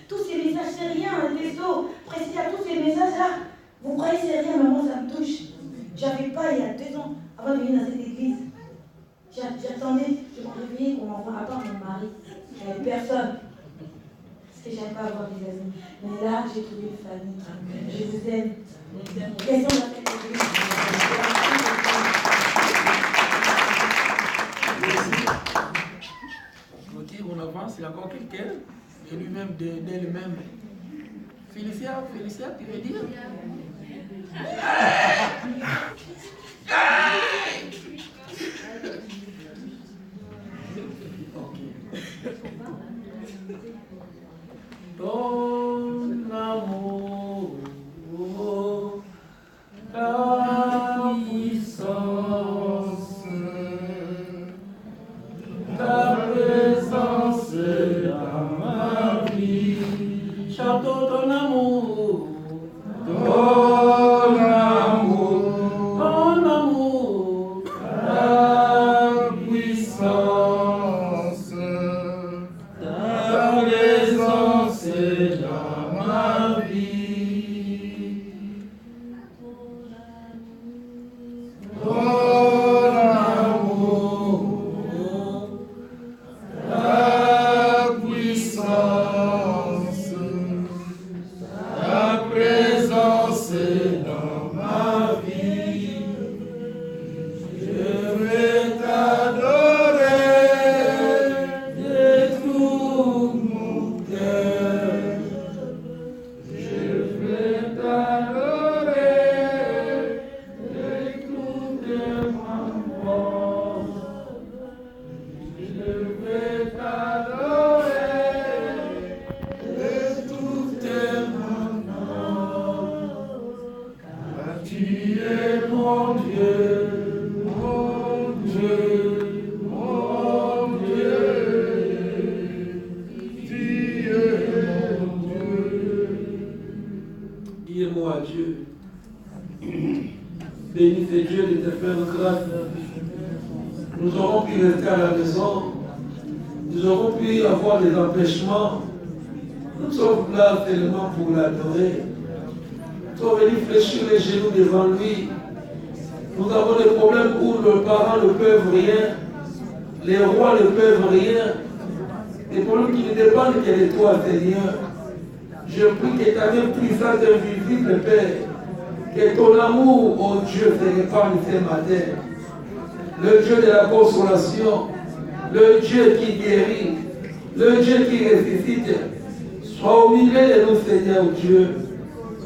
tous ces messages, c'est rien, Testo, Précia, tous ces messages-là. Vous croyez c'est rien, mais moi ça me touche. J'avais pas il y a 2 ans, avant de venir dans cette église. J'attendais, je me réveillais qu'on m'envoie à part mon mari. Il n'y avait personne. Parce que j'aime pas avoir des amis. Mais là, j'ai trouvé une famille. Je vous aime. Laissons la fête de Dieu. Ok, on avance, il y a encore quelqu'un. Et lui-même, d'elle-même. Félicia, tu veux dire? Ton amour, ta puissance, ta présence dans ma vie. Chante ton amour, ton amour, ta puissance, ta présence dans ma vie. Ton amour, ta puissance, ta présence dans ma vie. Je veux t'adorer de tout mon cœur. Je veux t'adorer de toute ma force. Je veux t'adorer de toute mon âme. Car tu es mon Dieu, mon Dieu, mon Dieu. Tu es mon Dieu. Dis-moi Dieu. Béni c'est Dieu de te faire grâce. Nous aurons pu rester à la maison. Nous aurons pu avoir des empêchements. Nous sommes là tellement pour l'adorer. Nous sommes venus fléchir les genoux devant lui. Nous avons des problèmes où nos parents ne peuvent rien. Les rois ne peuvent rien. Des problèmes qui ne dépendent que de toi, Seigneur. Je prie que ta main puissante et invisible, Père, que ton amour, oh Dieu, se répande ce matin. Le Dieu de la consolation, le Dieu qui guérit, le Dieu qui ressuscite, sois au milieu de nous, Seigneur Dieu.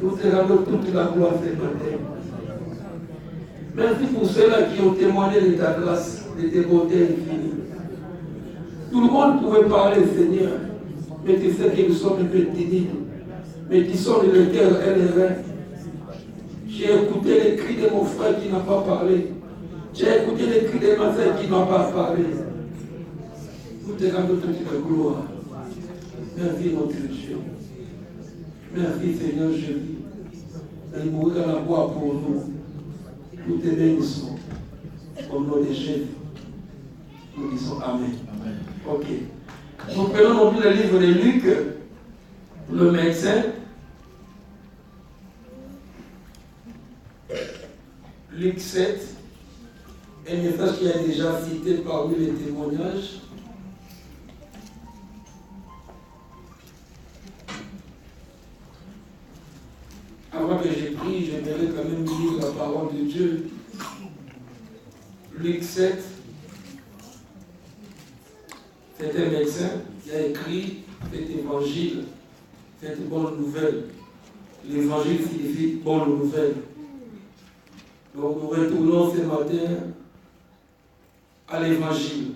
Nous te rendons toute la gloire ce matin. Merci pour ceux-là qui ont témoigné de ta grâce, de tes bontés infinies. Tout le monde pouvait parler, Seigneur, mais tu sais que nous sommes un peu timides. Mais tu sors de le cœur et les reins. J'ai écouté les cris de mon frère qui n'a pas parlé. J'ai écouté les cris de ma soeur qui n'a pas parlé. Nous te rendons toute la gloire. Merci notre Dieu. Merci Seigneur Jésus. Et mourir à la croix pour nous. Nous te bénissons. Au nom de Jésus. Nous disons Amen. Amen. Ok. Nous prenons non plus le livre de Luc, le médecin. Luc 7, un message qui est déjà cité parmi les témoignages. Avant que j'ai pris, j'aimerais quand même lire la parole de Dieu. Luc 7, C'est un médecin qui a écrit cet évangile, cette bonne nouvelle. L'évangile signifie bonne nouvelle. Donc nous retournons ce matin à l'évangile,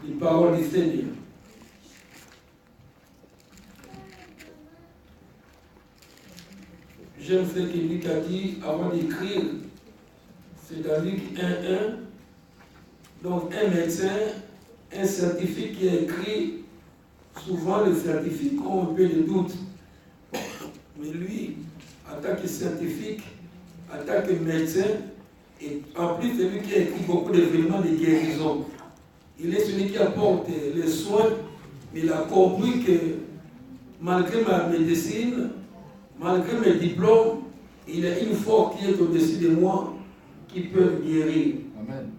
les paroles du Seigneur. J'aime ce que Luc a dit avant d'écrire. C'est dans Luc 1.1. Donc un médecin, un scientifique qui a écrit, souvent les scientifiques ont un peu de doute. Mais lui, en tant que scientifique, en tant que médecin, et en plus c'est lui qui a écrit beaucoup d'événements de guérison. Il est celui qui apporte les soins, mais il a compris que malgré ma médecine, malgré mes diplômes, il y a une force qui est au-dessus de moi qui peut guérir. Amen.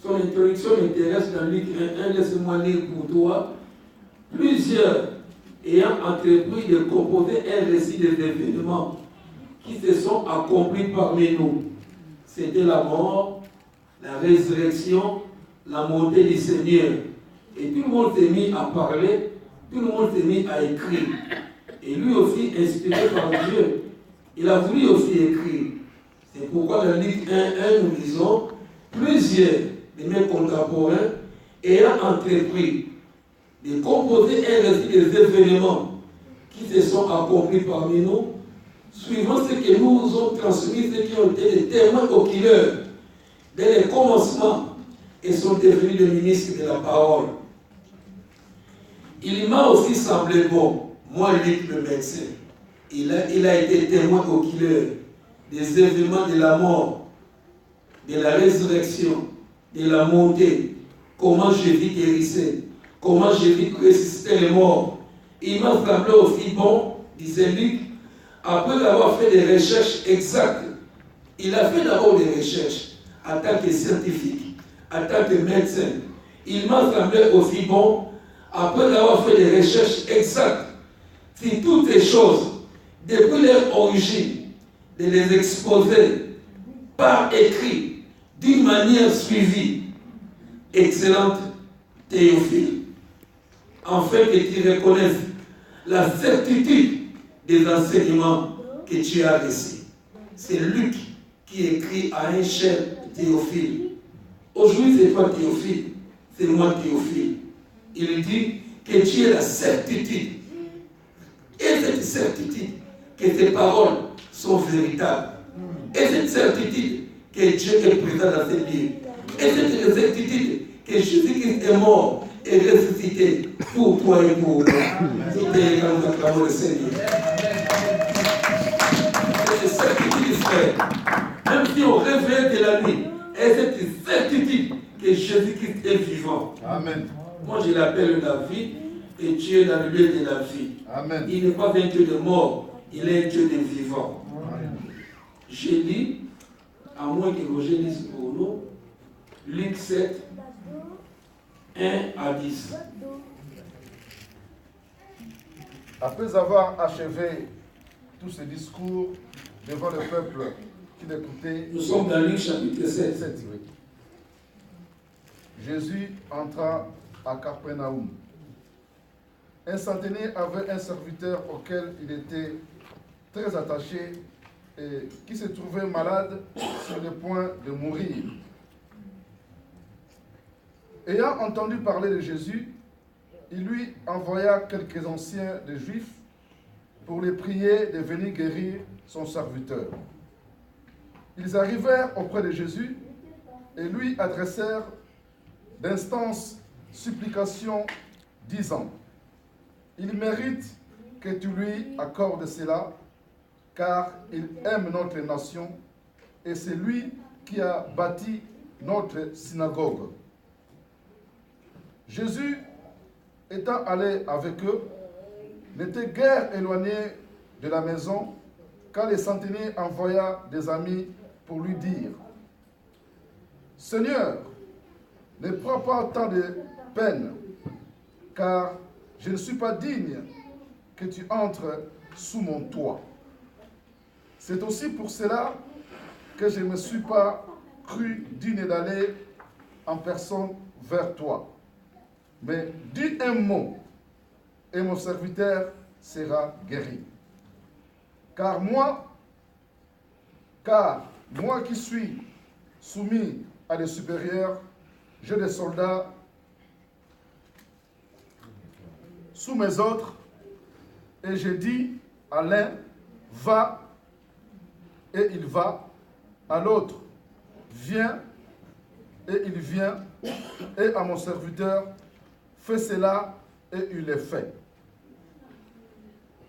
Son introduction m'intéresse dans Luc 1. Laisse-moi lire pour toi. Plusieurs ayant entrepris de composer un récit des événements qui se sont accomplis parmi nous. C'était la mort, la résurrection, la montée du Seigneur. Et tout le monde s'est mis à parler, tout le monde s'est mis à écrire. Et lui aussi, inspiré par Dieu, il a voulu aussi écrire. C'est pourquoi dans Luc 1.1, nous disons, plusieurs de mes contemporains ayant entrepris de composer un récit des événements qui se sont accomplis parmi nous, suivant ce que nous ont transmis, ceux qui ont été des témoins oculaires dès le commencement et sont devenus des ministres de la parole. Il m'a aussi semblé bon, moi, Luc, le médecin, il a été témoin oculaire des événements de la mort, de la résurrection, de la montée, comment Jésus guérissait, comment Jésus ressuscitait les morts. Il m'a semblé aussi bon, disait Luc, après avoir fait des recherches exactes. Il a fait d'abord des recherches en tant que scientifique, en tant que médecin. Il m'a semblé aussi bon, après avoir fait des recherches exactes sur toutes ces choses, depuis leur origine, de les exposer par écrit, d'une manière suivie. Excellente Théophile, afin que tu reconnaisses la certitude des enseignements que tu as reçus. C'est Luc qui écrit à un cher Théophile. Aujourd'hui, ce n'est pas Théophile, c'est moi Théophile. Il dit que tu as la certitude. Et cette certitude que tes paroles sont véritables. Et cette certitude que Dieu est présent dans ces livres. Et cette certitude que Jésus-Christ est mort et ressuscité pour toi et pour moi. C'était quand nous acclamons le Seigneur. Cette certitude, frère, même si on réveille de la nuit, et cette certitude que Jésus-Christ est vivant. Amen. Moi, je l'appelle la vie, et Dieu est dans le lieu de la vie. Amen. Il n'est pas un Dieu de mort, il est un Dieu de vivant. J'ai dit, à moins que Roger lise pour nous, Luc 7, 1 à 10. Après avoir achevé tous ces discours devant le peuple qui l'écoutait, nous sommes dans Luc chapitre 7. Oui. Jésus entra à Capernaum. Un centenier avait un serviteur auquel il était très attaché et qui se trouvait malade sur le point de mourir. Ayant entendu parler de Jésus, il lui envoya quelques anciens des Juifs pour les prier de venir guérir son serviteur. Ils arrivèrent auprès de Jésus et lui adressèrent d'instances supplications, disant: il mérite que tu lui accordes cela, car il aime notre nation et c'est lui qui a bâti notre synagogue. Jésus, étant allé avec eux, n'était guère éloigné de la maison quand le centenier envoya des amis pour lui dire: Seigneur, ne prends pas tant de peine, car je ne suis pas digne que tu entres sous mon toit. C'est aussi pour cela que je ne me suis pas cru digne d'aller en personne vers toi. mais dis un mot, et mon serviteur sera guéri. Car moi qui suis soumis à des supérieurs, j'ai des soldats sous mes ordres, et je dis à l'un, va, et il va, à l'autre, viens, et il vient, et à mon serviteur, fais cela, et il le fait.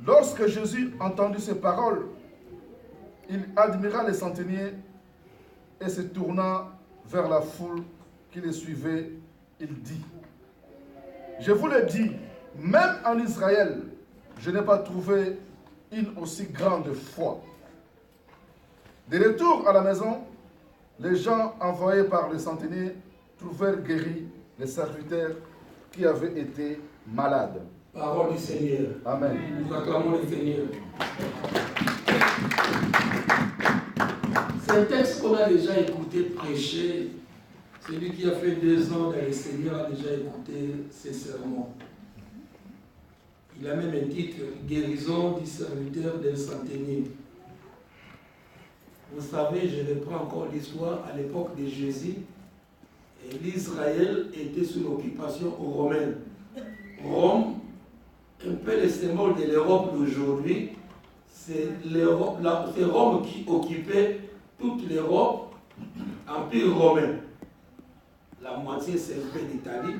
Lorsque Jésus entendit ces paroles, il admira les centeniers et se tournant vers la foule qui les suivait, il dit, je vous le dis, même en Israël, je n'ai pas trouvé une aussi grande foi. De retour à la maison, les gens envoyés par les centeniers trouvèrent guéris les serviteurs qui avaient été malades. Parole du Seigneur. Amen. Nous acclamons le Seigneur. C'est un texte qu'on a déjà écouté prêcher. Celui qui a fait 2 ans dans le Seigneur a déjà écouté ces sermons. Il a même un titre, guérison du serviteur d'un centenier. Vous savez, je reprends encore l'histoire, à l'époque de Jésus, l'Israël était sous l'occupation romaine. Rome, un peu le symbole de l'Europe d'aujourd'hui, c'est Rome qui occupait toute l'Europe, empire romain. La moitié c'est un peu l'Italie,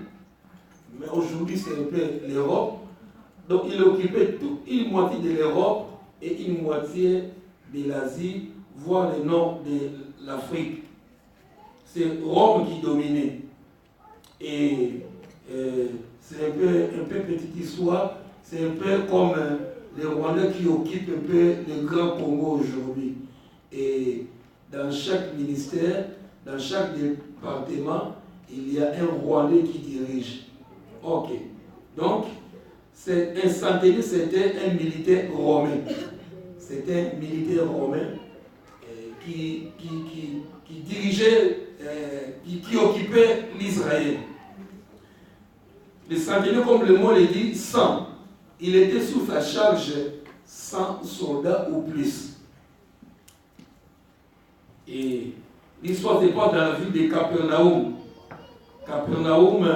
mais aujourd'hui c'est un peu l'Europe. Donc il occupait toute une moitié de l'Europe et une moitié de l'Asie, voire le nord de l'Afrique. C'est Rome qui dominait. Et c'est un peu petite histoire, c'est un peu comme les Rwandais qui occupent un peu le Grand Congo aujourd'hui. Et dans chaque ministère, dans chaque département, il y a un Rwandais qui dirige. Ok. Donc, un centenier, c'était un militaire romain. C'était un militaire romain qui dirigeait, qui occupait l'Israël. Le centenier, comme le mot le dit, 100. Il était sous sa charge 100 soldats ou plus. Et l'histoire se passe dans la ville de Capernaum. Capernaum,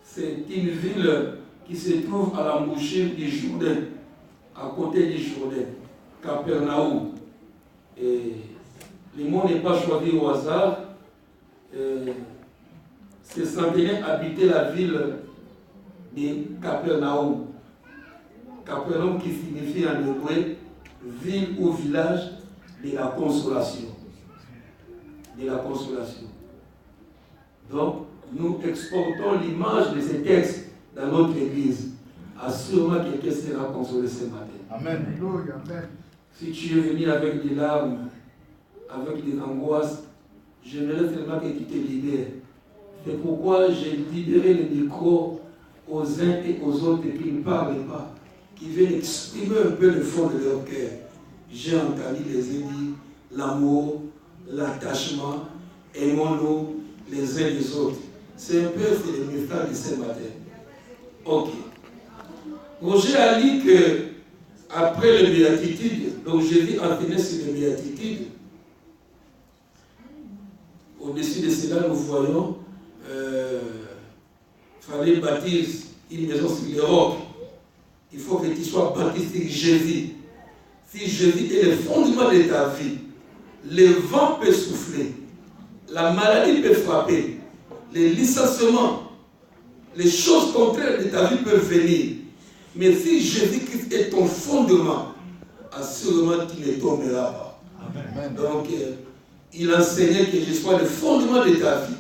c'est une ville qui se trouve à l'embouchure du Jourdain, à côté du Jourdain. Capernaum. Et le mot n'est pas choisi au hasard. Ces centenaires habitaient la ville de Capernaum. Capernaum qui signifie en hébreu ville ou village de la consolation. De la consolation. Donc, nous exportons l'image de ces textes dans notre église. Assurément, quelqu'un sera consolé ce matin. Amen. Si tu es venu avec des larmes, avec des angoisses, j'aimerais seulement que tu te libères. C'est pourquoi j'ai libéré le micro aux uns et aux autres qui ne parlent pas, qui viennent exprimer un peu le fond de leur cœur. J'ai entendu les uns dire l'amour, l'attachement, aimons-nous les uns les autres. C'est un peu le message de ce matin. Ok. Roger a dit que après le béatitude, donc Jésus enseignait sur le béatitude, au-dessus de cela, nous voyons fallait bâtir une maison sur les rocs. Il faut que tu sois bâti sur Jésus. Si Jésus est le fondement de ta vie, le vent peut souffler, la maladie peut frapper, les licenciements, les choses contraires de ta vie peuvent venir. Mais si Jésus-Christ est ton fondement, assurément tu ne tomberas pas. Amen. Donc, il enseignait que je sois le fondement de ta vie.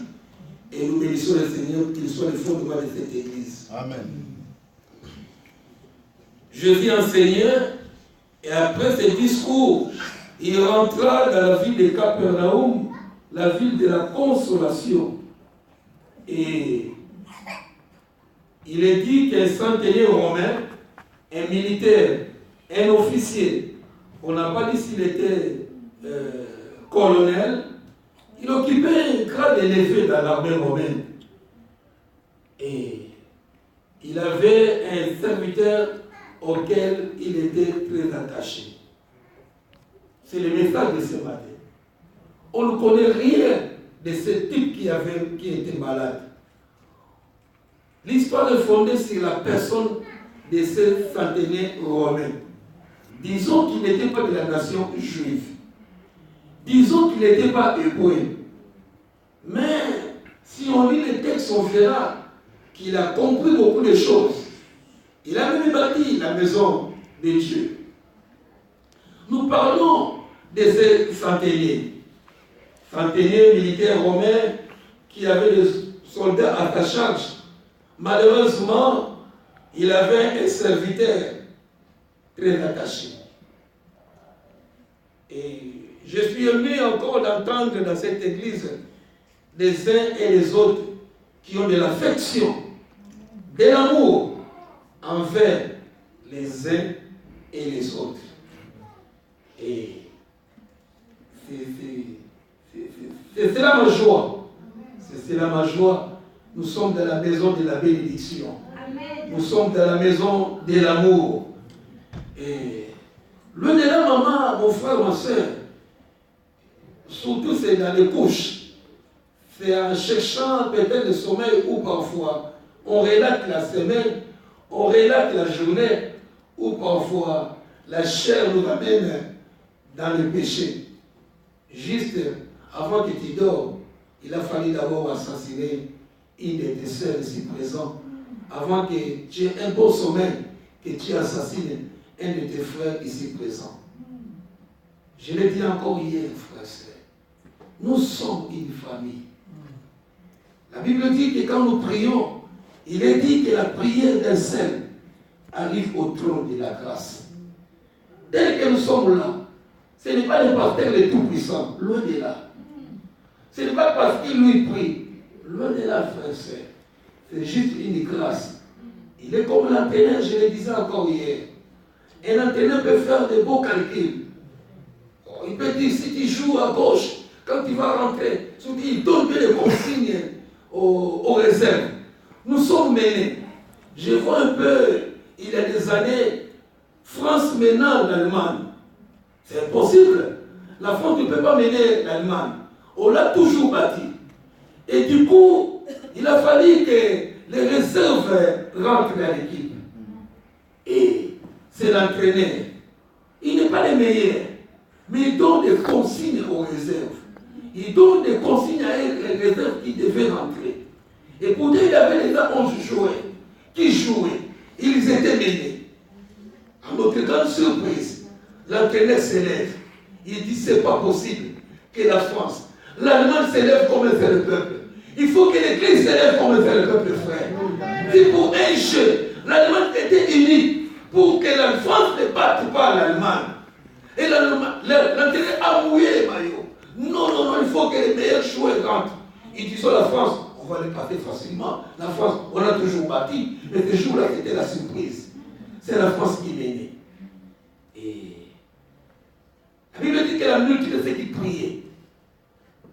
Et nous bénissons le Seigneur qu'il soit le fondement de cette église. Amen. Jésus enseignait, et après ce discours, il rentra dans la ville de Capernaum, la ville de la consolation. Et il est dit qu'un centenier romain, un militaire, un officier, on n'a pas dit s'il était colonel, il occupait un grade élevé dans l'armée romaine. Et il avait un serviteur auquel il était très attaché. C'est le message de ce matin. On ne connaît rien de ce type qui était malade. L'histoire est fondée sur la personne de ce centenaire romain. Disons qu'il n'était pas de la nation juive. Disons qu'il n'était pas hébreu. Mais si on lit les textes, on verra qu'il a compris beaucoup de choses. Il a même bâti la maison de Dieu. Nous parlons de ce centenaire militaire romain qui avait des soldats à sa charge. Malheureusement, il avait un serviteur très attaché. Et je suis aimé encore d'entendre dans cette église les uns et les autres qui ont de l'affection, de l'amour envers les uns et les autres. Et c'est cela ma joie. C'est cela ma joie. Nous sommes dans la maison de la bénédiction. Amen. Nous sommes dans la maison de l'amour. Et loin de là, maman, mon frère, ma soeur, surtout c'est dans les couches. C'est en cherchant peut-être le sommeil ou parfois on relate la semaine, on relate la journée, ou parfois la chair nous amène dans le péché. Juste avant que tu dors, il a fallu d'abord assassiner une de tes sœurs ici présentes. Avant que tu aies un bon sommeil, que tu assassines un de tes frères ici présents. Je l'ai dit encore hier, frère et sœur. Nous sommes une famille. La Bible dit que quand nous prions, il est dit que la prière d'un seul arrive au trône de la grâce. Dès que nous sommes là, ce n'est pas le pasteur le Tout-Puissant, loin de là. Ce n'est pas parce qu'il lui prie, loin de là, frère et sœur. C'est juste une grâce. Il est comme l'entraîneur, je le disais encore hier. Un entraîneur peut faire de beaux calculs. Il peut dire, si tu joues à gauche, quand tu vas rentrer, il donne bien les consignes aux réserves. Nous sommes menés. Je vois un peu, il y a des années, France menant l'Allemagne. C'est impossible. La France ne peut pas mener l'Allemagne. On l'a toujours bâti. Et du coup, il a fallu que les réserves rentrent dans l'équipe. Et c'est l'entraîneur. Il n'est pas le meilleur, mais il donne des consignes aux réserves. Il donne des consignes à les réserves qui devaient rentrer. Et pourtant, il y avait les 11 joueurs qui jouaient. Ils étaient menés. À notre grande surprise, l'entraîneur s'élève. Il dit, c'est pas possible que la France, l'Allemagne s'élève comme un fait le peuple. Il faut que l'Église s'élève comme un fait le peuple, frère. Si pour un jeu, l'Allemagne était unie pour que la France ne batte pas l'Allemagne. Et l'entraîneur a mouillé les maillots. Non, il faut que les meilleurs joueurs rentrent. Ils disent la France, on va les battre facilement. La France, on a toujours bâti. Mais ce jour-là, c'était la surprise. C'est la France qui menait. Et la Bible dit que la multitude de ceux qui priaient,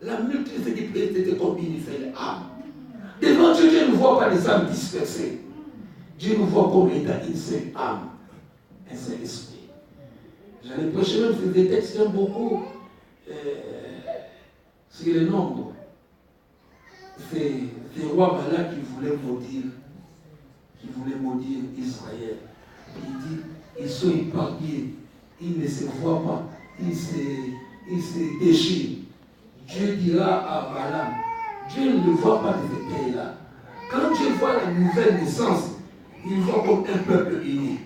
la multitude de ceux qui priaient, c'était comme une seule âme. Devant Dieu, Dieu ne voit pas les âmes dispersées. Dieu nous voit comme étant une seule âme, un seul esprit. J'allais prêcher même sur des textes qui ont beaucoup sur le nombre. C'est le roi Balak qui voulait maudire Israël. Il dit, ils sont épargnés, ils ne se voient pas, ils se déchirent. Dieu dira à Balaam, Dieu ne voit pas de ce pays-là. Quand Dieu voit la nouvelle naissance, il voit comme un peuple uni.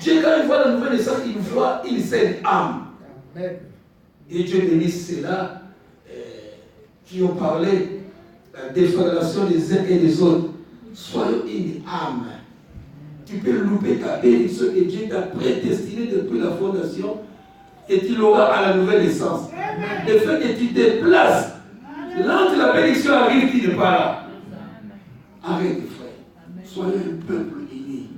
Dieu, quand il voit la nouvelle naissance, il voit une seule âme. Et Dieu bénisse ceux-là qui ont parlé la déflagration des uns et des autres. Soyons une âme. Tu peux louper ta bénédiction que Dieu t'a prédestiné depuis la fondation et tu l'auras à la nouvelle naissance. Le fait que tu te déplaces, là où la bénédiction arrive, tu n'es pas là. Arrête, frère. Soyons un peuple uni.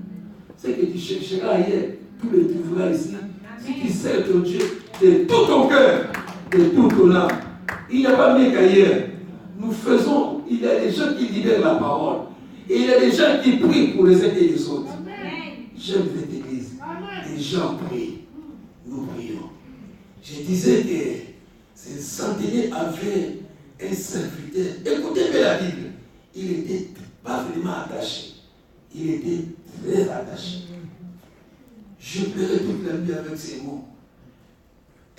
C'est que tu chercheras ailleurs, tous les trouveras ici. Si tu sers ton Dieu de tout ton cœur, de tout ton âme, il n'y a pas mieux qu'ailleurs. Nous faisons, il y a des gens qui libèrent la parole. Et il y a des gens qui prient pour les uns et les autres. J'aime cette église. Les gens prient. Nous prions. Je disais que ce centenier avait un serviteur. Écoutez bien la Bible. Il n'était pas vraiment attaché. Il était très attaché. Je pleurais toute la nuit avec ces mots.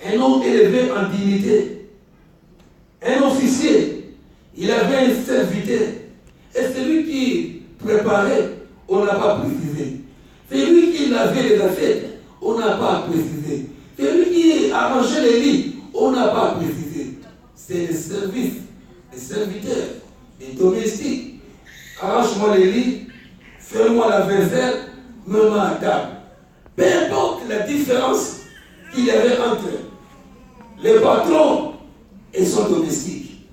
Un homme élevé en dignité. Un officier. Il avait un serviteur. Et celui qui préparait, on n'a pas précisé. C'est lui qui lavait les assiettes, on n'a pas précisé. C'est lui qui arrangeait les lits, on n'a pas précisé. C'est les services, les serviteurs, les domestiques. Arrange-moi les lits, fais-moi la vaisselle, mets-moi à table. Peu importe la différence qu'il y avait entre les patrons et son domestique.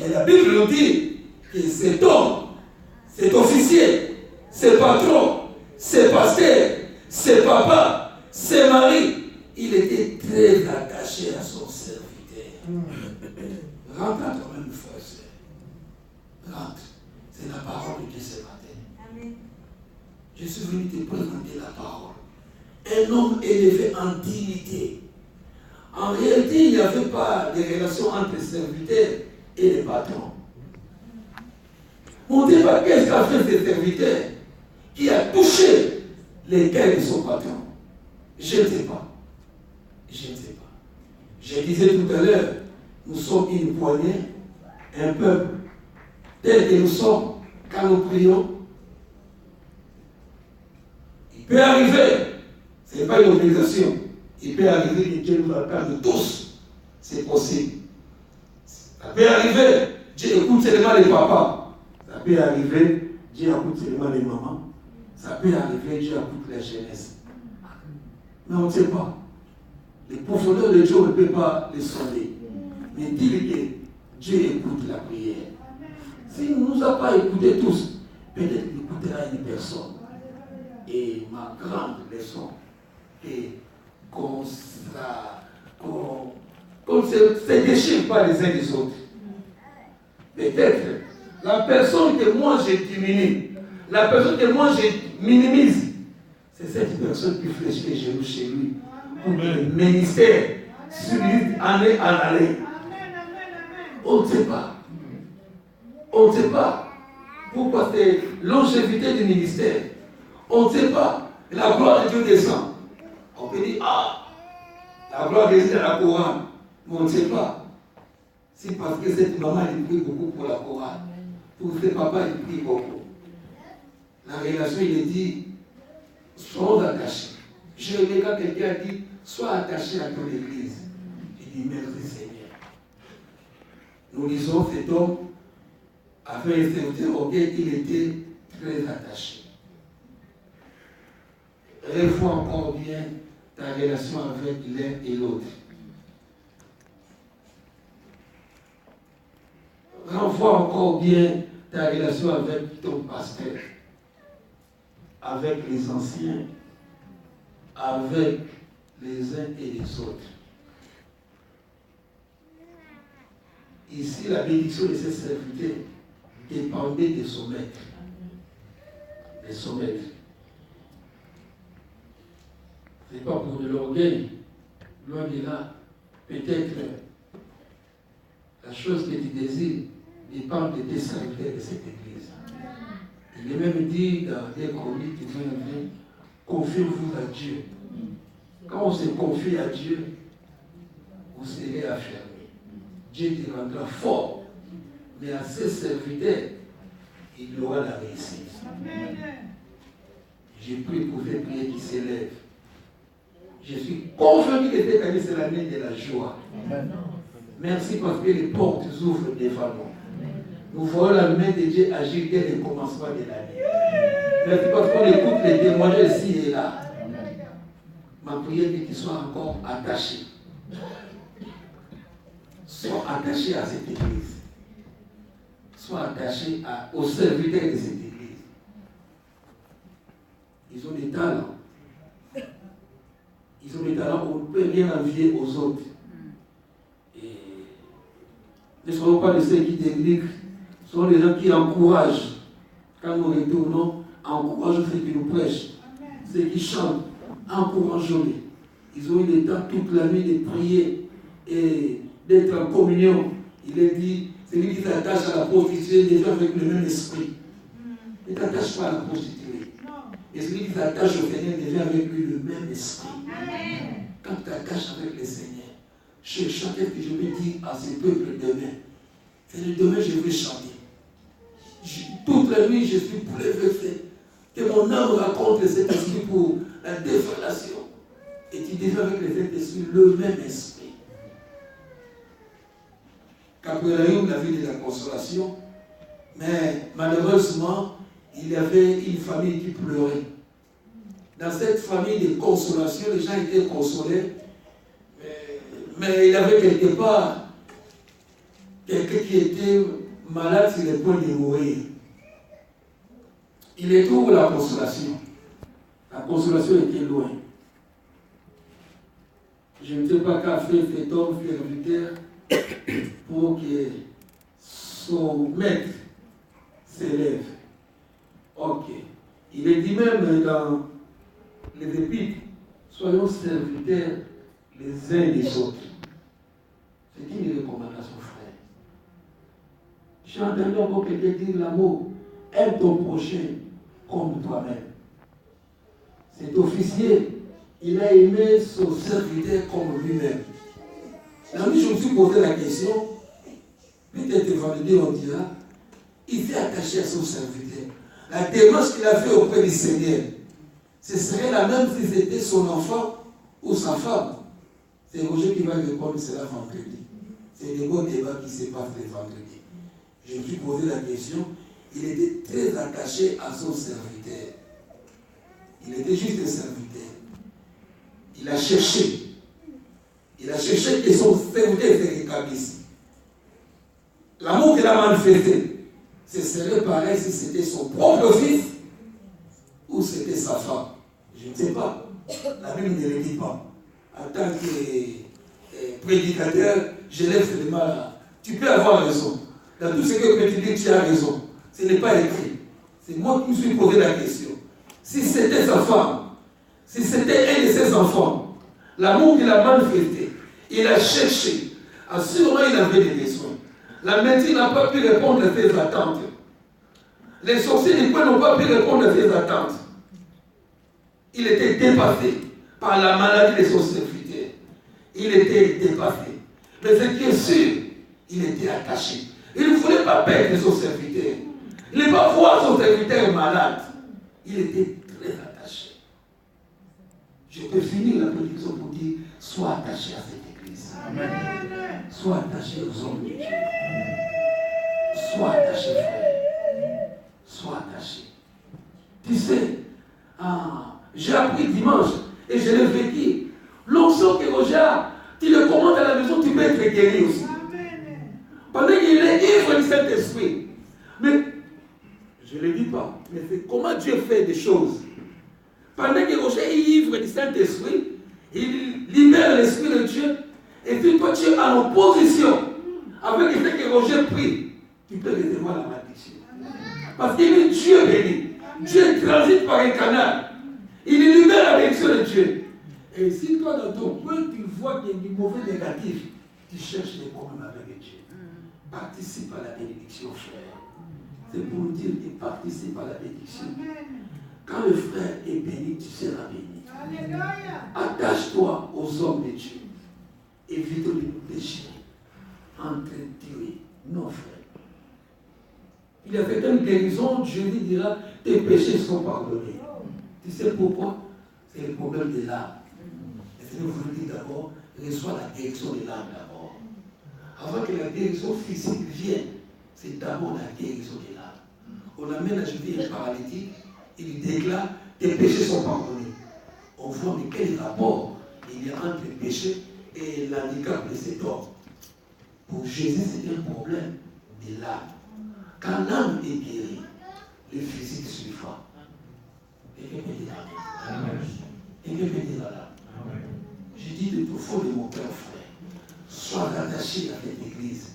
Mais la Bible nous dit que cet homme, cet officier, ce patron, ce pasteur, ce papa, ce mari, il était très attaché à son serviteur. Rentre à toi-même, frère et sœur. Rentre. C'est la parole de Dieu ce matin. Amen. Je suis venu te présenter la parole. Un homme élevé en dignité. En réalité, il n'y avait pas de relation entre les serviteurs et les patrons. On ne sait pas qu'est-ce qu'a fait ce serviteur qui a touché les cœurs de son patron. Je ne sais pas. Je ne sais pas. Je disais tout à l'heure, nous sommes une poignée, un peuple, tel que nous sommes quand nous prions. Il peut arriver, ce n'est pas une obligation, il peut arriver que Dieu nous accorde tous. C'est possible. Ça peut arriver, Dieu écoute seulement les papas. Ça peut arriver, Dieu écoute seulement les mamans. Ça peut arriver, Dieu écoute la jeunesse. Mais on ne sait pas. Les profondeurs de Dieu, on ne peut pas les sonder. Mais dis-lui que Dieu écoute la prière. S'il ne nous a pas écoutés tous, peut-être qu'il écoutera une personne. Et ma grande leçon est qu'on ne se déchire pas les uns des autres. Peut-être la personne que moi j'ai diminue, la personne que moi j'ai minimise, c'est cette personne qui fléchit les genoux chez lui. Pour que le ministère subit année en année. On ne sait pas. On ne sait pas. Pourquoi c'est longévité du ministère. On ne sait pas. La gloire de Dieu descend. On peut dire, ah, la gloire descend à la couronne. Mais on ne sait pas. C'est parce que cette maman, elle prie beaucoup pour la couronne. Pour ce papa, il prie beaucoup. La relation, il est dit, sois attaché. Je remets quand quelqu'un dit, sois attaché à ton église. Il dit, merci Seigneur. Nous lisons cet homme avait un serviteur auquel il était très attaché. Revois encore bien ta relation avec l'un et l'autre. Renvoie encore bien ta relation avec ton pasteur, avec les anciens, avec les uns et les autres. Ici, la bénédiction de ces serviteurs dépendait de son maître. De son maître. Ce n'est pas pour de l'orgueil. Loin de là, peut-être la chose que tu désires dépend de tes serviteurs de cette église. Il est même dit dans des chroniques qui viennent, confiez-vous à Dieu. Quand on se confie à Dieu, vous serez affermi. Dieu te rendra fort. Mais à ses serviteurs, il aura la réussite. J'ai prié pour ces prières qui s'élèvent. Je suis convaincu que cette année, c'est l'année de la joie. Merci parce que les portes ouvrent devant nous. Nous voyons la main de Dieu agir dès le commencement de l'année. Merci parce qu'on écoute les témoignages ici et là. Ma prière est que tu sois encore attaché. Sois attaché à cette église. Sois attaché aux serviteurs de cette église. Ils ont des talents. Ils ont des talents qu'on ne peut rien envier aux autres. Et ne soyons pas de ceux qui dénigrent. Ce sont les gens qui encouragent. Quand nous retournons, encourageons ceux qui nous prêchent, ceux qui chantent, encourageons-les. Ils ont eu le temps toute la nuit de prier et d'être en communion. Il est dit, celui qui s'attache à la prostituée est déjà avec le même esprit. Ne t'attache pas à la prostituée. Et celui qui s'attache au Seigneur est déjà avec lui le même esprit. Quand tu t'attaches avec le Seigneur, je chante ce que je vais dire à ce peuple demain. C'est le demain je vais chanter. Toute la nuit, je suis bouleversé. Que mon âme raconte cet esprit pour la déflation. Et tu deviens avec le Saint-Esprit le même esprit. Capoeiraïm a vu de la consolation, mais malheureusement, il y avait une famille qui pleurait. Dans cette famille de consolation, les gens étaient consolés, mais il y avait quelque part quelqu'un qui était malade sur le point de mourir. Il est où la consolation? La consolation était loin. Je ne sais pas qu'a fait cet homme serviteur pour que son maître s'élève. Ok. Il est dit même dans les épîtres, soyons serviteurs les uns des autres. C'est une recommandation, frère. J'ai entendu encore quelqu'un dire l'amour. Aime ton prochain comme toi-même. Cet officier, il a aimé son serviteur comme lui-même. La nuit, je me suis posé la question, peut-être vendredi, on dira, il s'est attaché à son serviteur. La démarche qu'il a fait auprès du Seigneur, ce serait la même si c'était son enfant ou sa femme. C'est Roger qui va répondre cela vendredi. C'est le bon débat qui se passe le vendredi. Je me suis posé la question, il était très attaché à son serviteur. Il était juste un serviteur. Il a cherché que son serviteur se rétablisse. L'amour qu'il a manifesté, ce serait pareil si c'était son propre fils ou c'était sa femme. Je ne sais pas. La Bible ne le dit pas. En tant que prédicateur, je lève seulement là. Tu peux avoir raison. Dans tout ce que tu dis, tu as raison. Ce n'est pas écrit. C'est moi qui me suis posé la question. Si c'était sa femme, si c'était un de ses enfants, l'amour qu'il a manifesté, il a cherché. Assurément, il avait des besoins. La médecine n'a pas pu répondre à ses attentes. Les sorciers du coin n'ont pas pu répondre à ses attentes. Il était dépassé par la maladie de son serviteur. Il était dépassé. Mais ce qui est sûr, il était attaché. Il ne voulait pas perdre son serviteur. Il ne voulait pas voir son serviteur malade. Il était très attaché. Je peux finir la prédiction pour dire, sois attaché à cette église. Amen. Sois attaché aux hommes de Dieu. Sois attaché, frère. Sois attaché. Tu sais, j'ai appris dimanche et je l'ai vécu. L'onction que Roger, tu le commandes à la maison, tu peux être guéri aussi. Pendant qu'il est ivre du Saint-Esprit. Mais, je ne le dis pas, mais c'est comment Dieu fait des choses. Pendant que Roger est ivre du Saint-Esprit, il libère l'Esprit de Dieu. Et puis toi, tu es en opposition avec ce que Roger prie. Tu peux recevoir la malédiction. Parce qu'il est Dieu béni. Dieu transite par un canal. Il libère la bénédiction de Dieu. Et si toi, dans ton coin, tu vois qu'il y a du mauvais négatif, tu cherches des problèmes avec Dieu. Participe à la bénédiction, frère. C'est pour dire que participe à la bénédiction. Quand le frère est béni, tu seras béni. Attache-toi aux hommes de Dieu. Évite de nous déchirer. Entre-tuer. Non, frère. Il y a fait une guérison, Dieu lui dira, tes péchés sont pardonnés. Tu sais pourquoi? C'est le problème de l'âme. Et c'est vous le dites d'abord, reçois la guérison de l'âme d'abord. Avant que la guérison physique vienne, c'est d'abord la guérison de l'âme. On amène à Jésus un paralytique, il déclare, tes péchés sont pardonnés. On voit mais quel rapport il y a entre le péché et l'handicap de cet homme. Pour Jésus, c'est un problème de l'âme. Quand l'âme est guérie, le physique suivra. Quelqu'un peut dire Amen. Quelqu'un peut dire Amen. Je dis de tout fond de mon cœur, frère, sois attaché à cette église.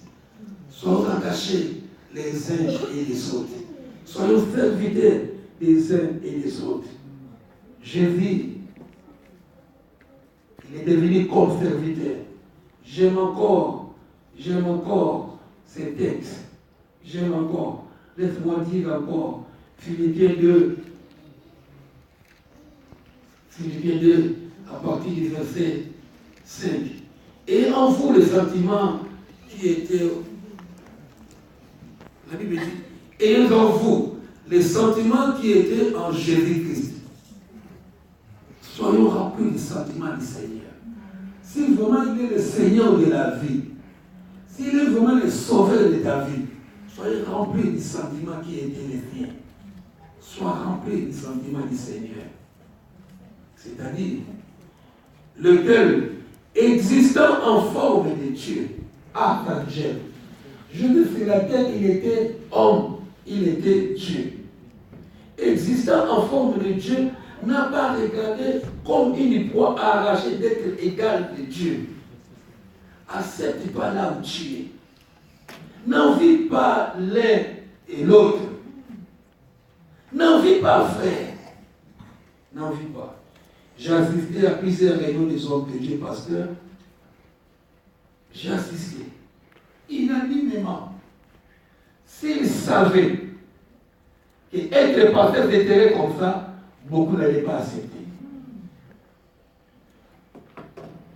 Sois attachés les uns et les autres. Soyons serviteurs des uns et des autres. Jésus, il est devenu comme serviteur. J'aime encore ces textes. J'aime encore. Laisse-moi dire encore. Philippiens 2, à partir du verset 5. Et en vous le sentiment qui était. La Bible dit, ayez en vous les sentiments qui étaient en Jésus-Christ. Soyons remplis du sentiment du Seigneur. Si vraiment il est le Seigneur de la vie, s'il est vraiment le sauveur de ta vie, soyez remplis du sentiment qui était le tien. Sois rempli du sentiment du Seigneur. C'est-à-dire, lequel, existant en forme de Dieu, archangel, je ne sais la tête, il était homme, il était Dieu. Existant en forme de Dieu, n'a pas regardé comme une proie à arracher d'être égal de Dieu. Accepte pas là où tu es. N'envie pas l'un et l'autre. N'envie pas, frère. N'envie pas. J'ai assisté à plusieurs réunions des hommes de Dieu, pasteur. J'ai assisté. Unanimement. S'ils savaient qu'être pasteur d'intérêt comme ça, beaucoup n'allaient pas accepter.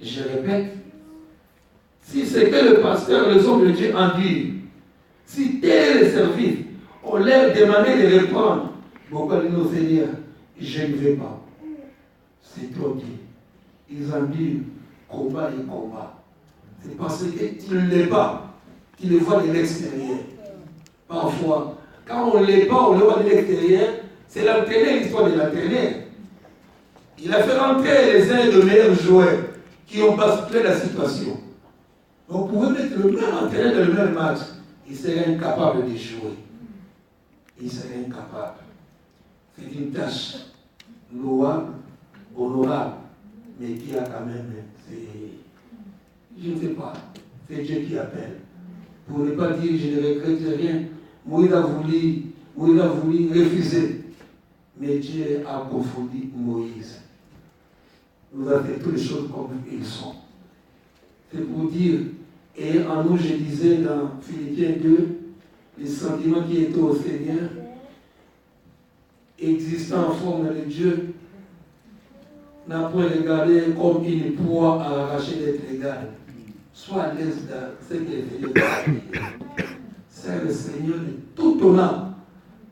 Je répète, si c'est que le pasteur, les hommes de Dieu en disent, si tel est le service, on leur demandait de reprendre, beaucoup ont dit non Seigneur, je ne vais pas. C'est trop dit. Ils en disent combat et combat. C'est parce que tu ne l'es pas, tu le vois de l'extérieur. Parfois, quand on ne l'est pas, on le voit de l'extérieur, c'est l'entraîneur, l'histoire de l'entraîneur. Il a fait rentrer les uns de meilleurs joueurs qui ont basculé la situation. On pouvait mettre le même entraîneur dans le même match, il serait incapable de jouer. Il serait incapable. C'est une tâche louable, honorable, mais qui a quand même, je ne sais pas, c'est Dieu qui appelle. Pour ne pas dire je ne regrette rien, Moïse a voulu refuser, mais Dieu a confondu Moïse. Nous avons fait toutes les choses comme ils sont. C'est pour dire, et en nous, je disais dans Philippiens 2, les sentiments qui étaient au Seigneur, existant en forme de Dieu, n'a pas regardé comme une proie à arracher d'être égal. Sois à l'aise dans ce que le Seigneur t'a dit. C'est le Seigneur de tout ton âme,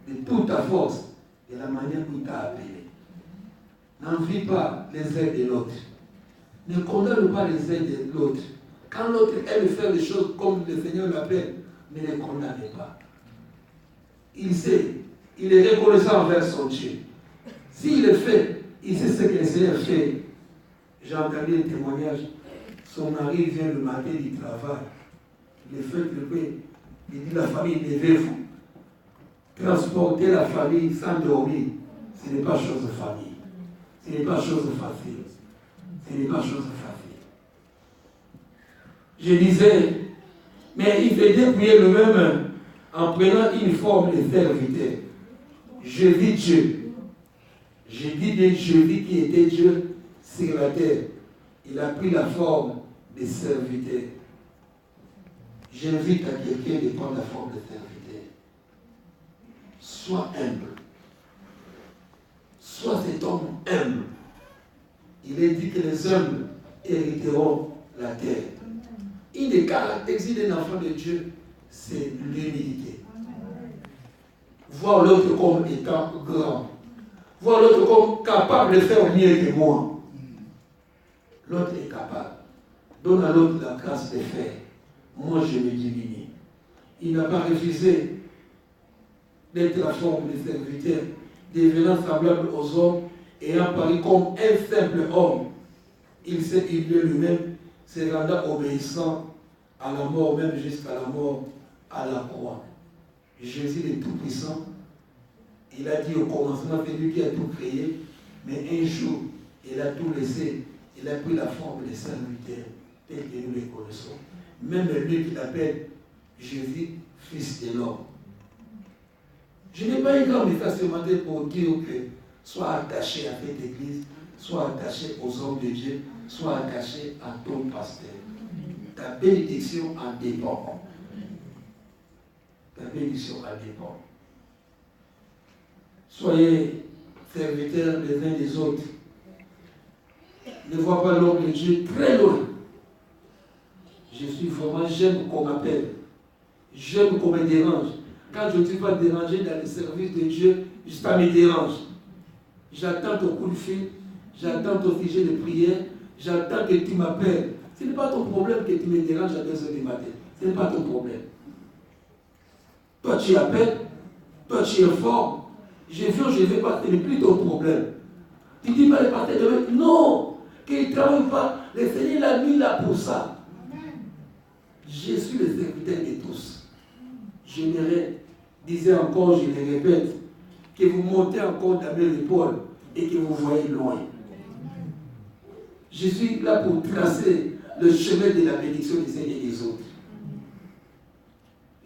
de toute ta force, de la manière qu'il t'a appelé. N'envie pas les uns de l'autre. Ne condamne pas les uns de l'autre. Quand l'autre aime faire les choses comme le Seigneur l'appelle, ne les condamnez pas. Il sait, il est reconnaissant envers son Dieu. S'il le fait, il sait ce que le Seigneur fait. J'ai entendu un témoignage. Son mari vient le matin du travail. Il fait le pain. Il dit la famille, levez-vous. Transporter la famille sans dormir, ce n'est pas chose de famille. Ce n'est pas chose facile. Ce n'est pas chose facile. Je disais, mais il fait dépouiller le même en prenant une forme de serviteur. Je vis Dieu. Je dis bien je vis qui était Dieu sur la terre. Il a pris la forme de serviteur. J'invite à quelqu'un de prendre la forme de serviteur. Sois humble. Sois cet homme humble. Il est dit que les humbles hériteront la terre. Une des caractéristiques d'un enfant de Dieu, c'est l'humilité. Voir l'autre comme étant grand. Voir l'autre comme capable de faire mieux que moi. L'autre est capable. Donne à l'autre la grâce de faire. Moi, je me diminue. Il n'a pas refusé d'être la forme de serviteur, devenant semblable aux hommes, ayant paru comme un simple homme. Il s'est humilié lui-même, se rendant obéissant à la mort, même jusqu'à la mort à la croix. Jésus est tout-puissant. Il a dit au commencement, c'est lui qui a tout créé, mais un jour, il a tout laissé. Il a pris la forme de serviteur, tel que nous les connaissons. Même lui qui l'appelle Jésus, fils de l'homme. Je n'ai pas une grande message ce matin pour dire que sois attaché à cette église, sois attaché aux hommes de Dieu, sois attaché à ton pasteur. Ta bénédiction en dépend. Ta bénédiction en dépend. Soyez serviteurs les uns des autres. Ne vois pas l'homme de Dieu très loin. J'aime qu'on m'appelle. J'aime qu'on me dérange. Quand je ne suis pas dérangé dans le service de Dieu, ça me dérange. J'attends ton coup de fil, j'attends ton sujet de prière, j'attends que tu m'appelles. Ce n'est pas ton problème que tu me déranges à 2h du matin. Ce n'est pas ton problème. Toi, tu appelles, toi, tu informes. Je viens, je ne vais pas, ce n'est plus ton problème. Tu dis pas les partir demain. Non, qu'il ne travaille pas. Le Seigneur l'a mis là pour ça. Je suis le serviteur de tous. J'aimerais, disais encore, je le répète, que vous montez encore dans mes épaules et que vous voyez loin. Je suis là pour tracer le chemin de la bénédiction des uns et des autres.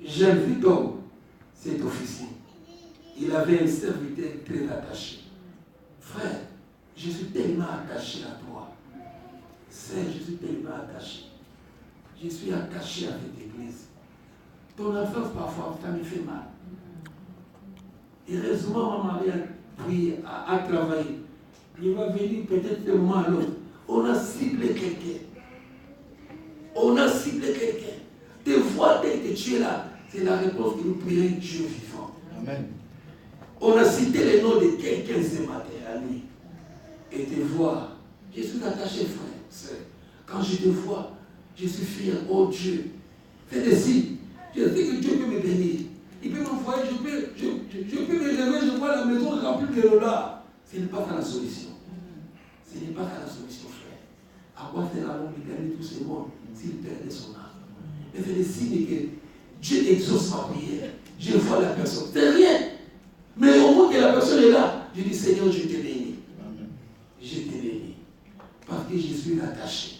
J'aime Victor, cet officier. Il avait un serviteur très attaché. Frère, je suis tellement attaché à toi. Sœur, je suis tellement attaché. Je suis attaché à cette église. Ton enfance, parfois, ça me fait mal. Heureusement, ma mari a prié, a travaillé. Il va venir peut-être de moment à l'autre. On a ciblé quelqu'un. On a ciblé quelqu'un. Te voir dès que tu es là, c'est la réponse que nous prions Dieu vivant. Amen. On a cité le nom de quelqu'un ce matin à lui. Et te voir, je suis attaché, frère, sœur. Quand je te vois, je suis fier. Oh Dieu, fais des signes. Je sais que Dieu peut me bénir. Il peut m'envoyer, je peux me lever, je vois la maison remplie de dollars. Ce n'est pas ça la solution. Ce n'est pas ça la solution, frère. À quoi sert l'homme de gagner tout ce monde s'il perdait son âme? Mais fais des signes que Dieu exauce ma prière. Je vois la personne. C'est rien. Mais au moins que la personne est là, je dis Seigneur, je te bénis. Je te bénis. Parce que je suis attaché.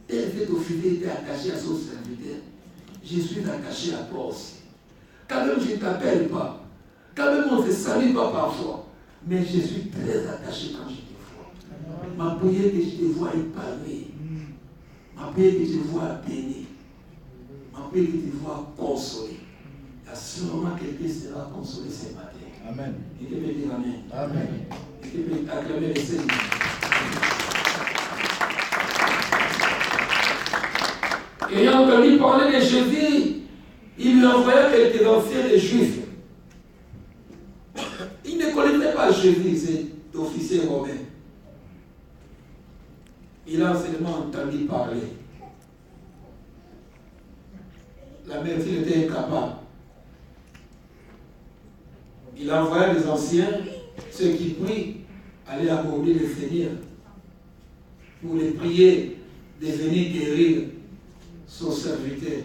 Tel fait officier était attaché à son serviteur. Je suis attaché à toi aussi. Quand même je ne t'appelle pas. Quand même on ne se salue pas parfois. Mais je suis très attaché quand je te vois. Ma prière que je te vois épanoui. Ma prière que je te vois béni. Ma prière que je te vois consolé. Il y a sûrement quelqu'un qui sera consolé ce matin. Amen. Et que peut dire Amen. Amen. Et que peut acclamer le Seigneur. Ayant entendu parler de Jésus, il lui envoya quelques anciens des Juifs. Il ne connaissait pas Jésus, cet officier romain. Il a seulement entendu parler. La médecine était incapable. Il envoya des anciens, ceux qui prient, aller aborder le Seigneur pour les prier de venir guérir son serviteur.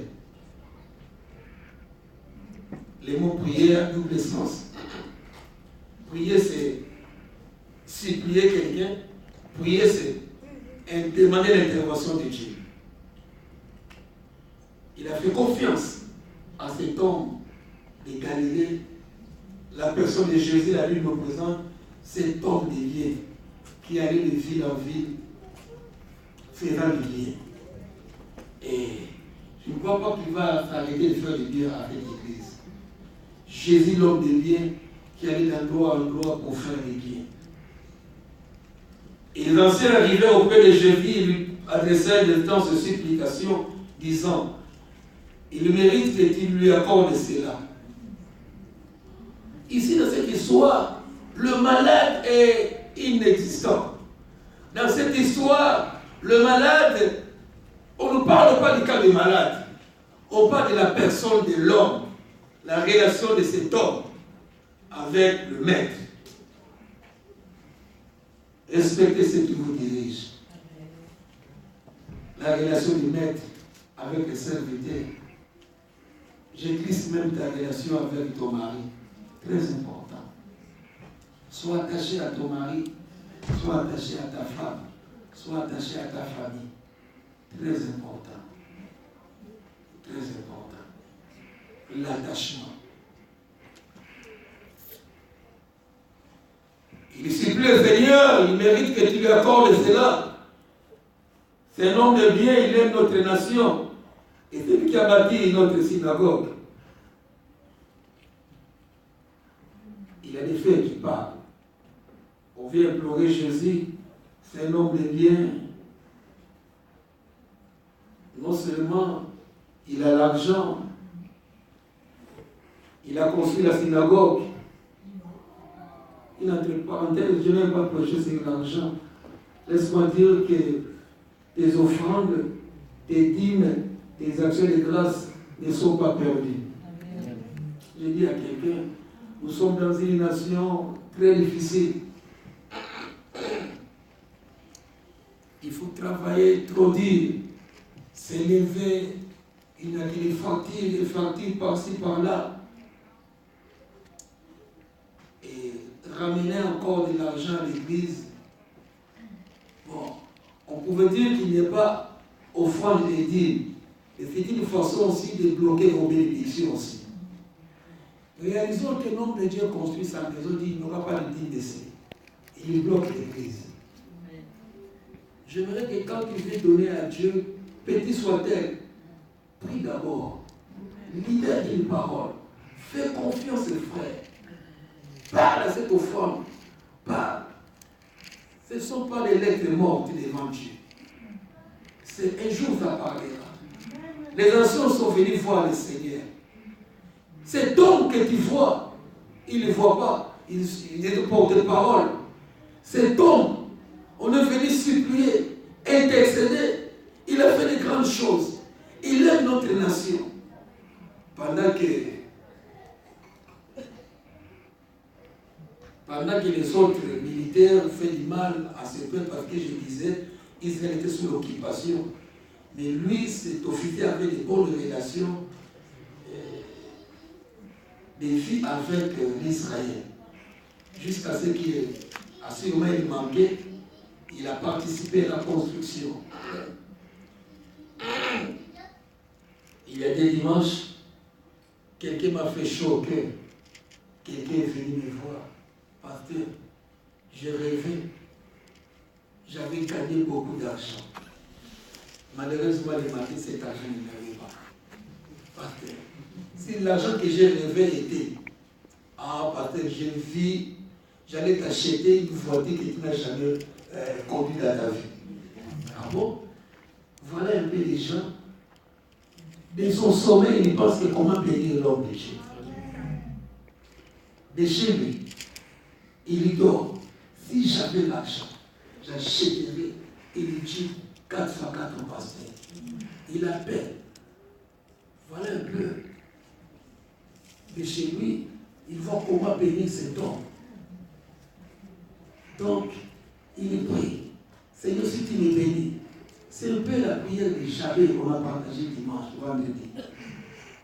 Les mots prière double sens. Prier, c'est supplier quelqu'un. Prier, c'est demander l'intervention de Dieu. Il a fait confiance à cet homme de Galilée. La personne de Jésus, la lui nous présente cet homme de bien qui allait de ville en ville faisant du bien. Et je ne crois pas qu'il va s'arrêter de faire du bien avec l'Église. Jésus, l'homme de bien, qui allait d'endroit en endroit pour faire du bien. Et les anciens arrivèrent auprès de Jésus et lui adressèrent de temps de supplication, disant, il mérite que tu lui accordes cela. Ici, dans cette histoire, le malade est inexistant. Dans cette histoire, le malade, on ne parle pas du cas du malade. On parle de la personne de l'homme, la relation de cet homme avec le maître. Respectez ce qui vous dirige. La relation du maître avec le serviteur. Je glisse même ta relation avec ton mari. Très important. Sois attaché à ton mari, sois attaché à ta femme, sois attaché à ta famille. Très important. Très important. L'attachement. supplie le Seigneur, il mérite que tu lui accordes cela. C'est un homme de bien, il aime notre nation. Et c'est lui qui a bâti notre synagogue. Il a des faits qui parlent. On vient implorer Jésus, c'est un homme de bien. Non seulement il a l'argent, il a construit la synagogue. Une entre parenthèses, je n'aime pas prêcher sur l'argent. Laisse-moi dire que tes offrandes, tes dîmes, tes actions de grâce ne sont pas perdues. Je dis à quelqu'un, nous sommes dans une nation très difficile. Il faut travailler trop dur, s'élever, il y a des factures par-ci, par-là. Et ramener encore de l'argent à l'église. Bon, on pouvait dire qu'il n'y a pas offrande des dîmes. Et c'est une façon aussi de bloquer vos bénédictions aussi. Réalisons que l'homme de Dieu construit sa maison, dit qu'il n'y aura pas de dîme d'essai. Il bloque l'église. J'aimerais que quand tu veux donner à Dieu, petit soit-elle, prie d'abord. Leader d'une parole. Fais confiance aux frères. Parle à cette offrande. Parle. Ce ne sont pas les lettres mortes devant Dieu. C'est un jour ça parlera. Les anciens sont venus voir le Seigneur. Cet homme que tu vois, il ne le voit pas. Il est porte-parole. Cet homme, on est venu supplier, intercéder. Il a fait de grandes choses. Il aime notre nation. Pendant que les autres militaires font du mal à ce peuple, parce que je disais, Israël était sous l'occupation. Mais lui, cet officier avait de bonnes relations, des filles avec l'Israël. Jusqu'à ce qu'il, assurément, il manquait, il a participé à la construction. Il y a des dimanches, quelqu'un m'a fait chaud au cœur. Quelqu'un est venu me voir. Pasteur, j'ai rêvé. J'avais gagné beaucoup d'argent. Malheureusement, le matin, cet argent ne m'arrive pas. Pasteur, si l'argent que j'ai rêvé était, pasteur, j'ai vu, j'allais t'acheter une voiture que tu n'as jamais conduite dans ta vie. Ah bon? Voilà un peu les gens. De son sommeil, il pense que comment bénir l'homme de Dieu. De chez lui, il dort. Si j'avais l'argent, j'achèterais, il dit 4 fois 4 pasteur. Il appelle. Voilà un peu. De chez lui, il voit comment bénir cet homme. Donc, il prie. Seigneur, si tu me bénis, c'est un peu la prière de Jabez qu'on a partagée dimanche, vendredi.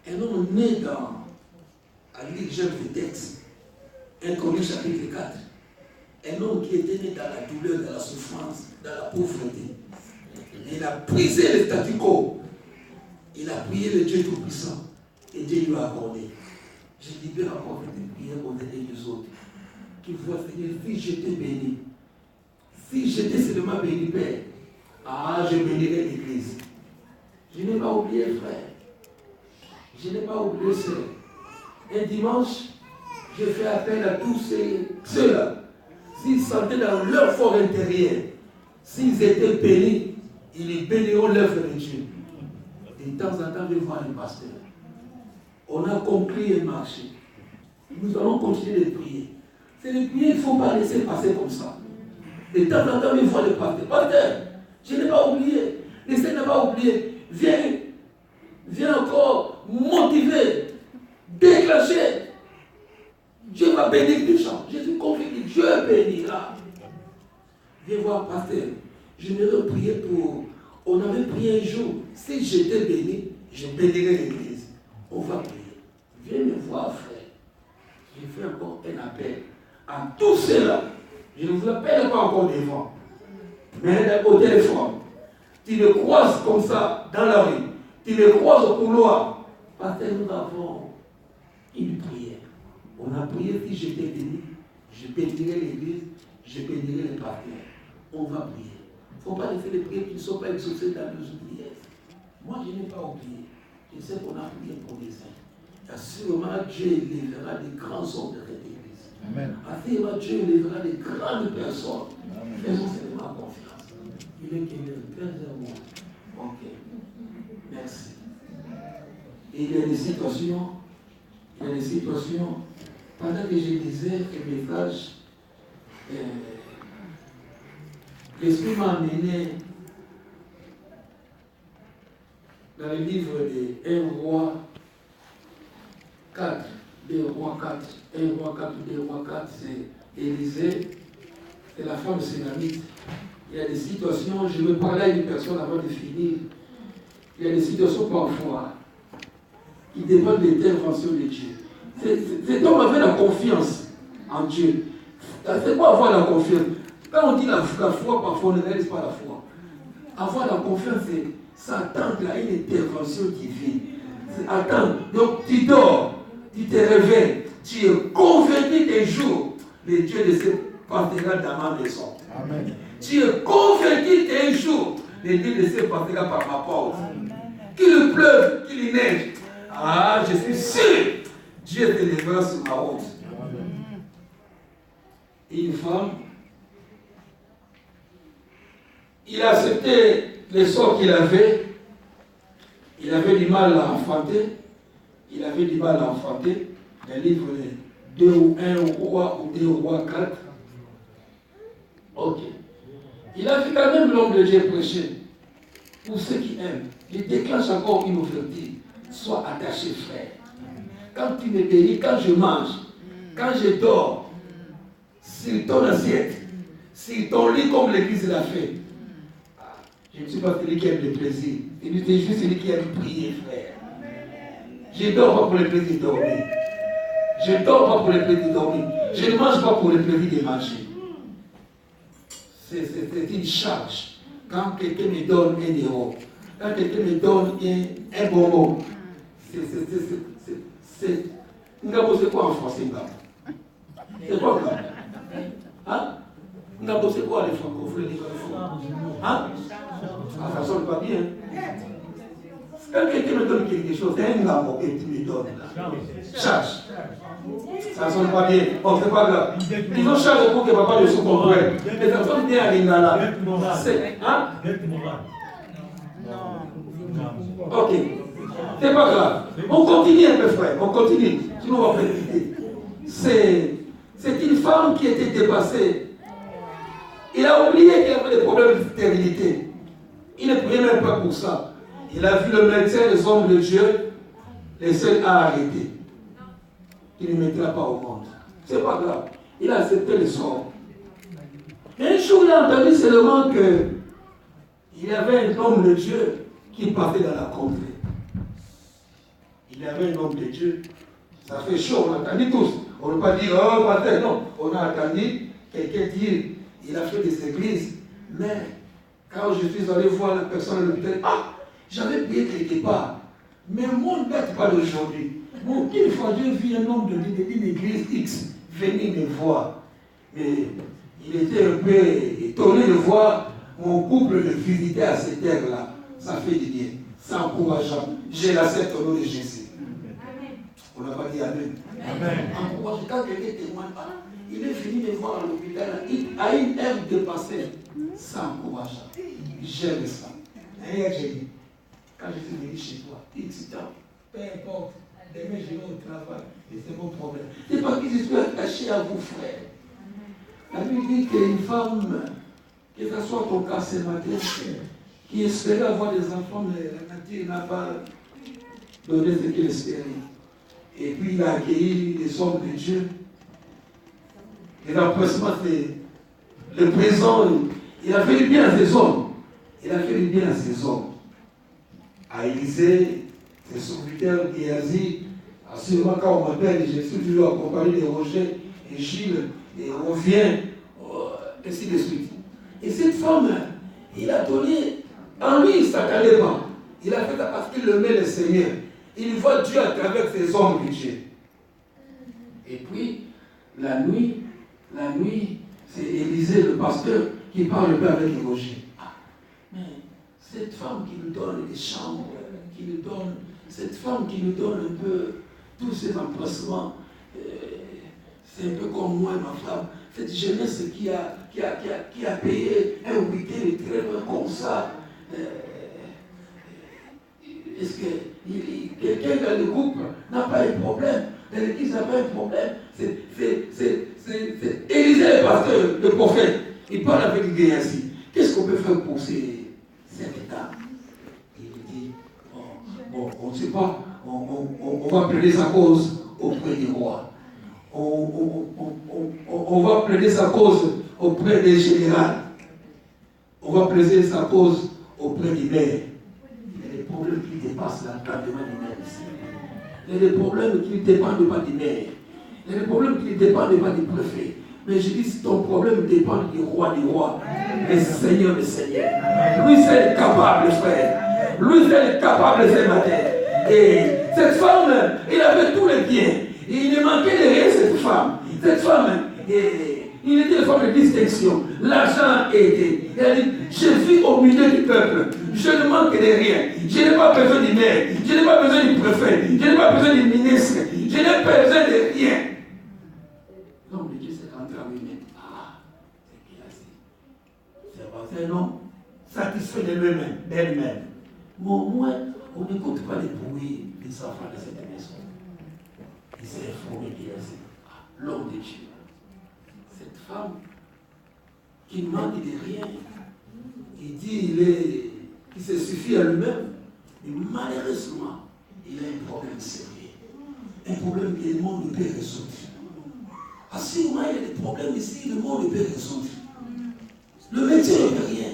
Un homme né dans, à l'île de texte, 1 Corinthiens chapitre 4. Un homme qui était né dans la douleur, dans la souffrance, dans la pauvreté. Il a brisé le statu quo. Il a prié le Dieu Tout-Puissant. Et Dieu lui a accordé. Je libère encore des prières pour aider les autres. Qui voient, Seigneur, si j'étais béni, si j'étais seulement béni, Père, je bénirais l'église. Je n'ai pas oublié, frère. Je n'ai pas oublié, sœur. Un dimanche, je fais appel à tous ceux-là. S'ils sentaient dans leur fort intérieur, s'ils étaient bénis, ils béniront l'œuvre de Dieu. De temps en temps, je vais voir le pasteur. On a conclu un marché. Nous allons continuer de prier. C'est de prier, il ne faut pas laisser passer comme ça. De temps en temps, je vois le pasteur. Pasteur, je n'ai pas oublié. Le Seigneur n'a pas oublié. Viens encore motiver, déclencher. Dieu va bénir les gens. Je suis convaincu que Dieu bénira. Viens voir, pasteur. Je n'aurais prié pour. On avait prié un jour. Si j'étais béni, je bénirais l'église. On va prier. Viens me voir, frère. Je fais encore un appel à tous ceux-là. Je ne vous appelle pas encore devant. Mais au téléphone. Tu me croises comme ça dans la rue. Tu me croises au couloir. Pasteur, nous avons une prière. On a prié, si j'étais béni, je bénirais l'église, je bénirai les partenaires. On va prier. Il ne faut pas laisser les prières qui ne sont pas exaucées dans nos oubliés. Moi, je n'ai pas oublié. Je sais qu'on a prié pour les saints. Assurément, Dieu élèvera des grands hommes de cette église. Assurément, Dieu élèvera des grandes personnes. Faisons seulement confiance. Il est qu'il est 15h. Ok. Merci. Et il y a des situations, pendant que je lisais le message, l'Esprit m'a amené dans le livre de 1 roi 4, 2 rois 4, 1 roi 4, 2 rois 4, c'est Élisée, c'est la femme sénamite. Il y a des situations, je vais parler à une personne avant de finir, il y a des situations parfois qui dépendent de l'intervention de Dieu. Cet homme avait la confiance en Dieu. C'est quoi avoir la confiance? Quand on dit la foi, parfois on ne réalise pas la foi. Avoir la confiance, c'est s'attendre à une intervention divine. Attends, donc tu dors, tu te réveilles, tu es convaincu des jours, le Dieu de ce partira dans ma maison. Amen. Tu es convaincu qu'un jour, le Dieu de ce partira par ma porte. Qu'il pleuve, qu'il neige. Ah, je suis sûr, Dieu te lèvera sur ma route. Et une femme, il a accepté le sort qu'il avait. Il avait du mal à enfanter. Le livre de 2 ou 1 roi ou 2 rois 4. Ok. Il a vu quand même l'homme de Dieu prêcher. Pour ceux qui aiment, il déclenche encore une ouverture. Sois attaché, frère. Quand tu me bénis, quand je mange, quand je dors, sur ton assiette, sur ton lit comme l'église l'a fait. Je ne suis pas celui qui aime le plaisir. C'est juste celui qui aime prier, frère. Je ne dors pas pour le plaisir de dormir. Je ne dors pas pour le plaisir de dormir. Je ne mange pas pour le plaisir de manger. C'est une charge. Quand quelqu'un me donne 1 euro, quand quelqu'un me donne un bonbon, c'est Ngabo, c'est quoi en français, Ngabo? C'est quoi, Ngabo? Hein? Ngabo, c'est quoi les francophones? Hein? Ah, ça ne sonne pas bien. Quand quelqu'un me donne quelque chose, c'est un Ngabo que tu me donnes. Charge. Ça ne sonne pas bien. Bon, c'est pas grave. Ils ont charge pour que papa ne se comprenne. Mais ça sonne bien à l'Ingala. C'est. Hein? Ok. C'est pas grave. On continue un peu, frère. On continue. Sinon, on va précipiter. C'est une femme qui était dépassée. Il a oublié qu'il avait des problèmes de stérilité. Il ne priait même pas pour ça. Il a vu le médecin des hommes de Dieu. Les seuls à arrêter. Il ne mettra pas au monde. C'est pas grave. Il a accepté le sort. Un jour, il a entendu seulement qu'il y avait un homme de Dieu qui partait dans la contrée. Il y avait un homme de Dieu. Ça fait chaud, on a entendu tous. On ne peut pas dire, oh, pasteur, non. On a entendu quelqu'un dire, il a fait des églises. Mais quand je suis allé voir la personne à l'hôpital, ah, j'avais prié quelque part. Mais mon ne date pas d'aujourd'hui. Bon, une fois j'ai vu un homme d'une église X venir me voir. Et il était un peu étonné de voir mon couple le visiter à cette terre-là. Ça fait du bien. C'est encourageant. Je l'accepte au nom de Jésus. On n'a pas dit Amen. Amen. Encourageant. Quand quelqu'un témoigne, il est venu me voir à l'hôpital à une heure dépassée. C'est encourageant. J'aime ça. Et j'ai dit, quand je suis venu chez toi, X temps, peu importe. Demain, je vais au travail et c'est mon problème. C'est parce que je suis attaché à vous, frère. La Bible dit qu'une femme, que ce soit ton cas ce matin, qui espérait avoir des enfants, mais la nature n'a pas donné ce qu'il espérait. Et puis il a accueilli les hommes de Dieu. Et l'empressement, c'est le présent. Il a fait du bien à ces hommes. Il a fait du bien à ces hommes. À Élisée, ses serviteurs Géasi, assurément quand on m'appelle, je suis toujours accompagné de Roger et Gilles, et on vient, ainsi de suite. Et cette femme, il a donné, en lui, il ne s'attendait pas. Il a fait ça parce qu'il aimait le Seigneur. Il voit Dieu à travers ses hommes de Dieu. Et puis, la nuit, c'est Élisée, le pasteur, qui parle un peu avec Roger. Mais cette femme qui nous donne les chambres, cette femme qui nous donne un peu tous ces emplacements, c'est un peu comme moi et ma femme. Cette jeunesse qui a payé un week-end de très loin comme ça. Est-ce que quelqu'un dans le groupe n'a pas un problème? Dans l'église n'a pas un problème? C'est Élisée le pasteur, le prophète. Il parle avec Géasi. Qu'est-ce qu'on peut faire pour cet état? Il dit, bon, on ne sait pas, on va plaider sa cause auprès du roi. On va plaider sa cause auprès des généraux. On va plaider sa cause auprès du maire. Il y a des problèmes qui dépassent l'encadrement du maire ici. Il y a des problèmes qui ne dépendent pas du maire. Il y a des problèmes qui ne dépendent pas du préfet. Mais je dis, si ton problème dépend du roi, le Seigneur des Seigneurs. Lui, c'est le capable, frère. Lui, c'est le capable ce matin. Et cette femme, il avait tous les biens. Et il ne manquait de rien, cette femme. Cette femme, il était une femme de distinction. L'argent était. Elle a dit, je vis au milieu du peuple. Je ne manque de rien. Je n'ai pas besoin du maire. Je n'ai pas besoin du préfet. Je n'ai pas besoin du ministre. Je n'ai pas besoin de rien. L'homme de Dieu s'est rentré à lui-même. Ah, c'est qui a dit. C'est un homme satisfait de lui-même, d'elle-même. Mais au moins, on n'écoute pas les bruits des enfants de cette maison. Il s'est informé qu'il a dit, l'homme de Dieu. Cette femme qui ne manque de rien, il dit il se suffit à lui-même, mais malheureusement, il a un problème sérieux. Un problème que le monde ne peut résoudre. À ce moment, il y a des problèmes ici, le monde ne peut résoudre. Le métier ne peut rien.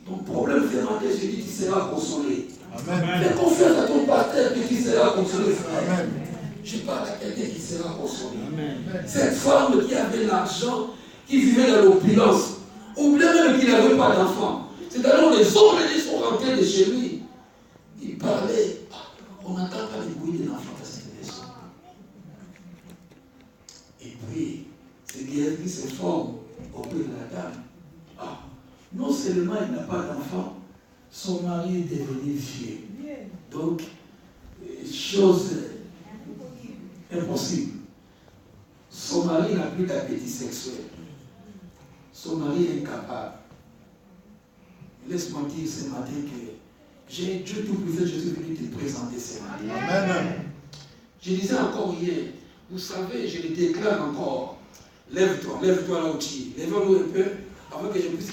Ton problème fait matin, je dis, tu seras consolé. Fais confiance à ton pasteur que tu seras consolé, frère. Amen. Je parle à quelqu'un qui sera consolé. Amen. Cette femme qui avait l'argent, qui vivait dans l'opulence, ou bien même qui n'avait pas d'enfant. C'est alors les hommes sont rentrés de chez lui. Il parlait. On n'entend pas les bruits de l'enfant dans cette maison. Et puis, c'est Géasi qui se forme auprès de la dame. Non seulement il n'a pas d'enfant, son mari est devenu vieux. Donc, chose impossible. Son mari n'a plus d'appétit sexuel. Son mari est incapable. Laisse-moi dire ce matin que j'ai Dieu Tout-Puissant, je suis venu te présenter ce matin. Amen. Je disais encore hier, vous savez, je le déclare encore. Lève-toi là où tu es. Lève-nous un peu avant que je puisse